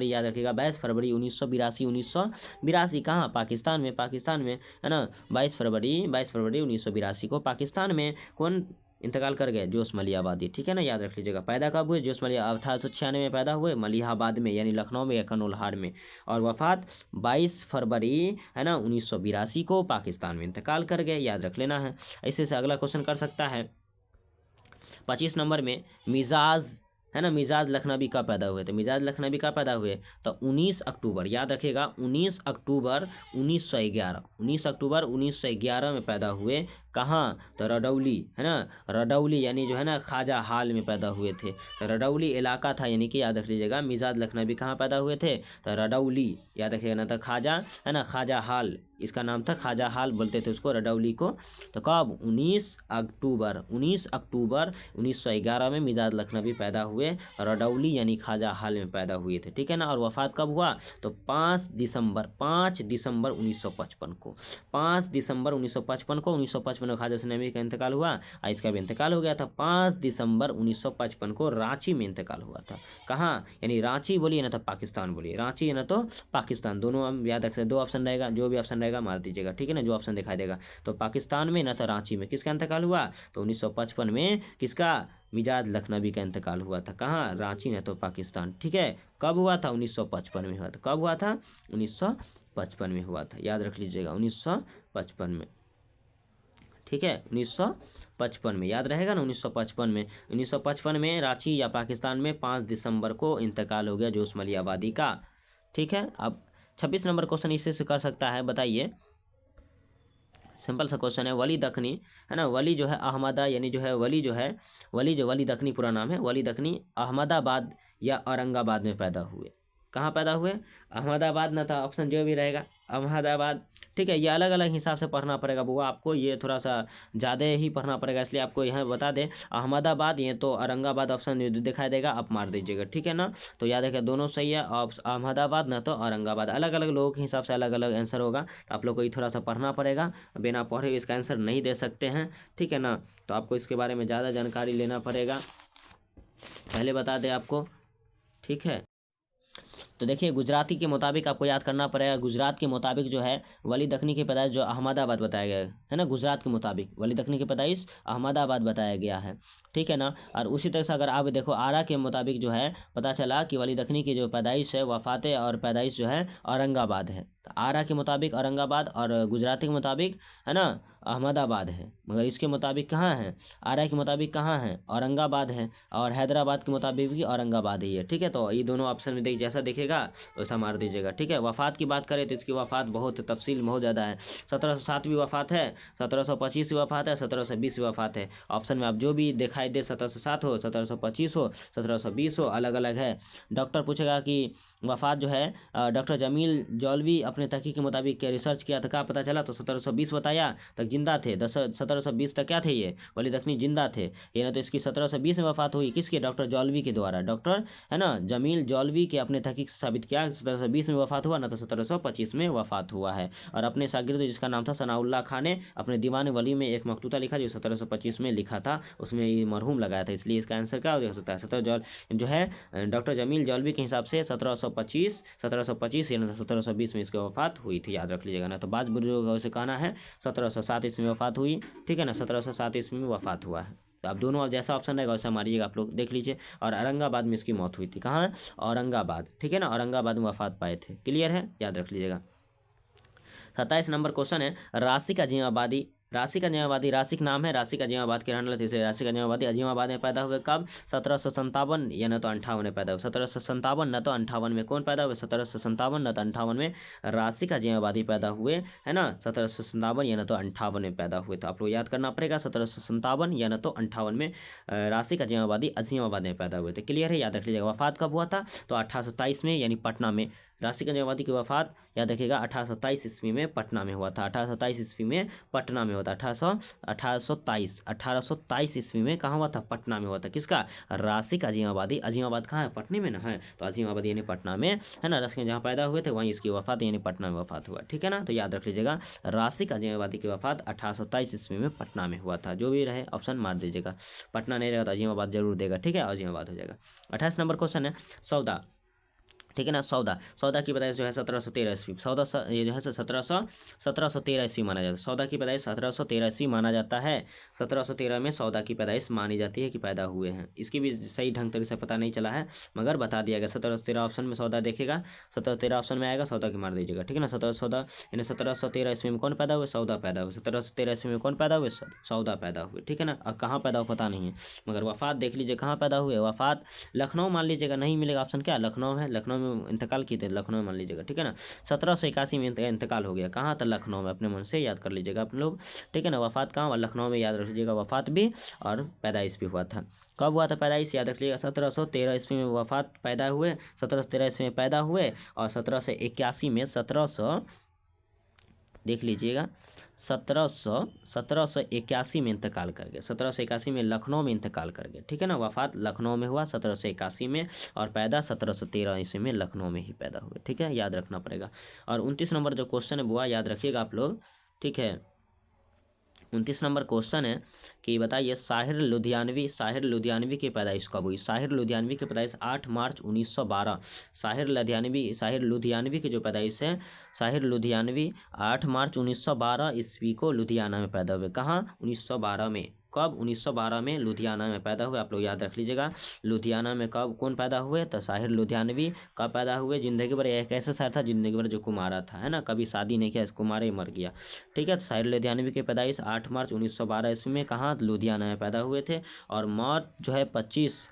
याद रखिएगा, 22 फरवरी 1982 कहाँ? पाकिस्तान में, है ना। 22 फरवरी 1982 को पाकिस्तान में कौन इंतकाल कर गए? जोशमली आबादी, ठीक है ना। याद रख लीजिएगा। पैदा कब हुए? जोशमली 1896 में पैदा हुए, मलिहाबाद में यानी लखनऊ में या कनोलहार में, और वफात 22 फरवरी, है ना, 1982 को पाकिस्तान में इंतकाल कर गए। याद रख लेना है। ऐसे से अगला क्वेश्चन कर सकता है 25 नंबर में, मिजाज, है ना, मिजाज लखनवी कब पैदा हुए? तो मिजाज लखनवी कब पैदा हुए? तो 19 अक्टूबर, याद रखिएगा 19 अक्टूबर 1911 में पैदा हुए। कहाँ? तो रडौली, है ना, रडौली यानी जो है ना ख्वाजा हाल में पैदा हुए थे। तो रडौली इलाका था, यानी कि याद रख लीजिएगा मिजाज लखनवी कहाँ पैदा हुए थे? तो रडौली, याद रखिएगा ना, तो ख्वाजा, है ना, ख्वाजा हाल इसका नाम था, ख्वाजा हाल बोलते थे उसको, रडौली को। तो कब? 19 अक्टूबर 1911 में मिजाज लखनवी पैदा हुए, रडौली यानी ख्वाजा हाल में पैदा हुए थे, ठीक है ना। और वफात कब हुआ? तो 5 दिसंबर 1955 को, 5 दिसंबर 1955 को, 1955 में ख्वाजा हसनवी का इंतकाल हुआ और इसका भी इंतकाल हो गया था। 5 दिसंबर 1955 को रांची में इंतकाल हुआ था। कहाँ? यानी रांची बोलिए ना तो पाकिस्तान बोलिए, रांची है ना तो पाकिस्तान, दोनों हम याद रखते हैं। दो ऑप्शन रहेगा, जो भी ऑप्शन रहेगा मार दीजिएगा, ठीक है ना, जो ऑप्शन दिखाई देगा। तो पाकिस्तान में ना तो रांची में। किसका इंतकाल हुआ? तो 1955 में किसका? मिजाज लखनवी का इंतकाल हुआ था। कहाँ? रांची ना तो पाकिस्तान, ठीक है। कब हुआ था? 1955 में हुआ था। कब हुआ था? 1955 में हुआ था। याद रख लीजिएगा 1955 में, ठीक है, 1955 में याद रहेगा ना, 1955 में रांची या पाकिस्तान में 5 दिसंबर को इंतकाल हो गया जोशमली आबादी का, ठीक है। अब 26 नंबर क्वेश्चन इससे से कर सकता है, बताइए, सिंपल सा क्वेश्चन है। वली दखनी, है ना, वली जो है अहमदा, यानी जो है वली दखनी पूरा नाम है, वली दखनी अहमदाबाद या औरंगाबाद में पैदा हुए। कहाँ पैदा हुए? अहमदाबाद ना था, ऑप्शन जो भी रहेगा अहमदाबाद, ठीक है। ये अलग अलग हिसाब से पढ़ना पड़ेगा बुआ आपको, ये थोड़ा सा ज़्यादा ही पढ़ना पड़ेगा, इसलिए आपको यहाँ बता दें अहमदाबाद, ये तो औरंगाबाद ऑप्शन दिखाई देगा, आप मार दीजिएगा, ठीक है ना। तो याद रखिए दोनों सही है, अहमदाबाद ना तो औरंगाबाद, अलग अलग लोगों के हिसाब से अलग अलग आंसर होगा, तो आप लोग को ये थोड़ा सा पढ़ना पड़ेगा, बिना पढ़े इसका आंसर नहीं दे सकते हैं, ठीक है ना। तो आपको इसके बारे में ज़्यादा जानकारी लेना पड़ेगा, पहले बता दें आपको, ठीक है। तो देखिए गुजराती के मुताबिक आपको याद करना पड़ेगा। गुजरात के मुताबिक जो है वली दखनी की पैदाइश जो अहमदाबाद बताया गया है ना, गुजरात के मुताबिक वली दखनी की पैदाइश अहमदाबाद बताया गया है, ठीक है ना। और उसी तरह से अगर आप देखो आरा के मुताबिक जो है पता चला कि वली दखनी की जो पैदाइश है वफ़ात और पैदाइश जो है औरंगाबाद है। तो आरा के मुताबिक औरंगाबाद और गुजराती के मुताबिक है ना अहमदाबाद है, मगर इसके मुताबिक कहाँ है, आरा के मुताबिक कहाँ है, औरंगाबाद है, और हैदराबाद के मुताबिक भी औरंगाबाद ही है, ठीक है। तो ये दोनों ऑप्शन में देख जैसा दिखेगा वैसा मार दीजिएगा, ठीक है। वफ़ात की बात करें तो इसकी वफ़ात बहुत तफसील बहुत ज़्यादा है। 1707 वफ़ात है, 1725 वफ़ात है, 1720 वफ़ात है। ऑप्शन में आप जो भी दिखाई दे 1707 हो, 1725 हो, 1720 हो, अलग अलग है। डॉक्टर पूछेगा कि वफ़ात जो है डॉक्टर जमील जौलवी अपने तहकीक के मुताबिक रिसर्च किया तो क्या पता चला, तो 1720 बताया तक जिंदा थे, 1720 तक क्या थे ये वली दखनी जिंदा थे। ये ना तो इसकी 1720 में वफ़ात हुई किसके, डॉक्टर जौलवी के द्वारा, डॉक्टर है ना जमील जौलवी के अपने तहकीक से साबित किया 1720 में वफ़ात हुआ, ना तो 1725 में वफ़ात हुआ है। और अपने शागिर्द जिसका नाम था सनाउल्लाह खान ने अपने दीवान वली में एक मकतूता लिखा जो 1725 में लिखा था, उसमें ये मरहूम लगाया था, इसलिए इसका आंसर क्या हो सकता है, जो है डॉक्टर जमील जौलवी के हिसाब से 1725 या 1720 में इसकी वफ़ात हुई थी, याद रख लीजिएगा ना। तो बाज बुजुर्गों से कहना है 1707 ईस्वी में वफ़ात हुई, ठीक है ना, 1707 ईस्वी में वफ़ात हुआ है। तो आप दोनों जैसा ऑप्शन रहेगा वैसा मारिएगा, आप लोग देख लीजिए। और औरंगाबाद में इसकी मौत हुई थी, कहाँ, औरंगाबाद, ठीक है ना, औरंगाबाद में वफ़ात पाए थे, क्लियर है, याद रख लीजिएगा। 27 नंबर क्वेश्चन है राशिक अजीमाबादी। राशिक अजीमाबादी राशिक नाम है, राशिक अजीमाबाद के रहने वाले थे, इसलिए राशिक अजीमाबादी अजीमाबाद में पैदा हुए कब, 1757 या न तो 58 में पैदा हुए, 1757 न तो 58 में कौन पैदा हुए, 1757 न तो 58 में राशिक अजीमाबादी पैदा हुए, है ना, 1757 या न तो 58 में पैदा हुए। तो आप लोग याद करना पड़ेगा 1757 या न तो 58 में राशिक अजीमाबादी अजीमाबाद में पैदा हुए थे, क्लियर है, याद रख लीजिएगा। वफ़ात कब हुआ था, तो 1827 में यानी पटना में। राशिक अजीमाबादी की वफ़ात याद रखिएगा 1827 ईस्वी में पटना में हुआ था, 1827 ईस्वी में पटना में हुआ था, 1827 ईस्वी में कहाँ हुआ था, पटना में हुआ था, किसका, राशिक अजीमाबादी। अजीमाबाद कहाँ है, पटने में ना है, तो अजीमाबाद यानी पटना में, है ना, राशिक जहाँ पैदा हुए थे वहीं इसकी वफ़ात यानी पटना में वफ़ात हुआ, ठीक है ना। तो याद रख लीजिएगा राशिक अजीमाबादी की वफ़ात 1827 ईस्वी में पटना में हुआ था, जो भी रहे ऑप्शन मार दीजिएगा, पटना नहीं रहेगा तो अजीमाबाद जरूर देगा, ठीक है, अजीमाबाद हो जाएगा। 28 नंबर क्वेश्चन है सौदा, ठीक है ना, सौदा की पैदाइश जो है 1713 ईस्वी, ये जो है 1713 ईस्वी माना जाता है, सौदा की पैदाइश 1713 ईस्वी माना जाता है, 1713 में सौदा की पैदाइश मानी जाती है कि पैदा हुए हैं। इसकी भी सही ढंग तरीके से पता नहीं चला है मगर बता दिया गया, 1713 ऑप्शन में सौदा देखेगा, 1713 ऑप्शन में आएगा, सौदा की मार दीजिएगा, ठीक है ना। 1713 ईस्वी में कौन पैदा हुए, सौदा पैदा हुए, 1713 ईस्वी में कौन पैदा हुए, सौदा पैदा हुए, ठीक है ना। और कहाँ पैदा हुआ पता नहीं है मगर वफ़ात देख लीजिए कहाँ पैदा हुए, वफ़ात लखनऊ मान लीजिएगा, नहीं मिलेगा ऑप्शन क्या, लखनऊ है, लखनऊ इंतकाल किए थे, लखनऊ में मान लीजिएगा, ठीक है ना। 1781 में इंतकाल हो गया, कहाँ था, लखनऊ में, अपने मन से याद कर लीजिएगा आप लोग, ठीक है ना। वफ़ात कहाँ हुआ, लखनऊ में, याद रख लीजिएगा, वफ़ात भी और पैदाइश भी हुआ था। कब हुआ था पैदाइश, याद रख लीजिएगा 1713 ईस्वी में वफ़ात पैदा हुए, 1713 ईस्वी में पैदा हुए, और 1781 में देख लीजिएगा 1781 में इंतकाल कर गए, 1781 में लखनऊ में इंतकाल कर गए, ठीक है ना। वफ़ात लखनऊ में हुआ 1781 में, और पैदा 1713 ईस्वी में लखनऊ में ही पैदा हुए, ठीक है, याद रखना पड़ेगा। और 29 नंबर जो क्वेश्चन है वो याद रखिएगा आप लोग, ठीक है। 29 नंबर क्वेश्चन है कि बताइए साहिर लुधियानवी की पैदाइश कब हुई। साहिर लुधियानवी की पैदाइश 8 मार्च 1912। साहिर लुधियानवी की जो पैदाइश है, साहिर लुधियानवी 8 मार्च 1912 ईस्वी को लुधियाना में पैदा हुए, कहाँ, 1912 में, कब, 1912 में लुधियाना में पैदा हुए। आप लोग याद रख लीजिएगा लुधियाना में कब कौन पैदा हुए, तो साहिर लुधियानवी कब पैदा हुए, ज़िंदगी भर एक ऐसा शहर था ज़िंदगी भर जो कुमारा था, है ना, कभी शादी नहीं किया, कुमारा ही मर गया, ठीक है। तो साहिर लुधियानवी की पैदाइश 8 मार्च 1912 ईस्वी में कहाँ, लुधियाना में पैदा हुए थे, और मौत जो है 25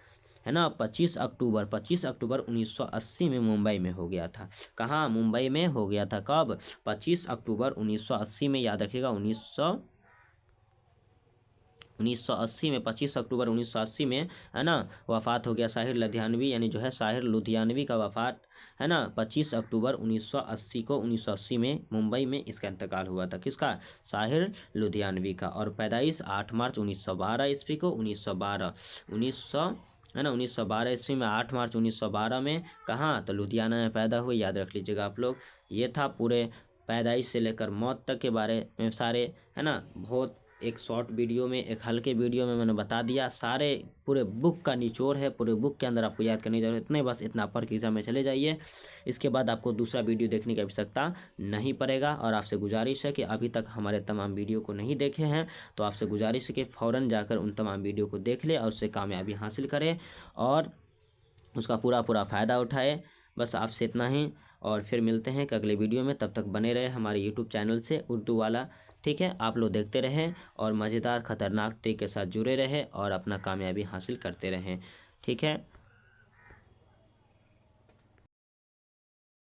अक्टूबर 1980 में मुंबई में हो गया था, कहाँ, मुंबई में हो गया था, कब, 25 अक्टूबर 1980 में, याद रखिएगा 1980 में, 25 अक्टूबर 1980 में, है ना, वफ़ात हो गया साहिर लुधियानवी, यानी जो है साहिर लुधियानवी का वफ़ात, है ना, 25 अक्टूबर 1980 को, 1980 में मुंबई में इसका इंतकाल हुआ था, किसका, साहिर लुधियानवी का। और पैदाइश 8 मार्च 1912 ईस्वी को, 1912 ईस्वी में, 8 मार्च 1912 में, कहाँ, तो लुधियाना में पैदा हुए, याद रख लीजिएगा आप लोग। ये था पूरे पैदाइश से लेकर मौत तक के बारे में सारे, है ना, बहुत एक शॉर्ट वीडियो में, एक हल्के वीडियो में मैंने बता दिया। सारे पूरे बुक का निचोड़ है, पूरे बुक के अंदर आपको याद करने की जरूरत नहीं, बस इतना पढ़ के एग्जाम में चले जाइए। इसके बाद आपको दूसरा वीडियो देखने की आवश्यकता नहीं पड़ेगा। और आपसे गुजारिश है कि अभी तक हमारे तमाम वीडियो को नहीं देखे हैं तो आपसे गुजारिश है कि फ़ौरन जाकर उन तमाम वीडियो को देख ले और उससे कामयाबी हासिल करें और उसका पूरा फ़ायदा उठाए। बस आपसे इतना ही, और फिर मिलते हैं कि अगले वीडियो में। तब तक बने रहे हमारे यूट्यूब चैनल से, उर्दू वाला। ठीक है, आप लोग देखते रहें और मज़ेदार ख़तरनाक ट्रिक के साथ जुड़े रहें और अपना कामयाबी हासिल करते रहें। ठीक है।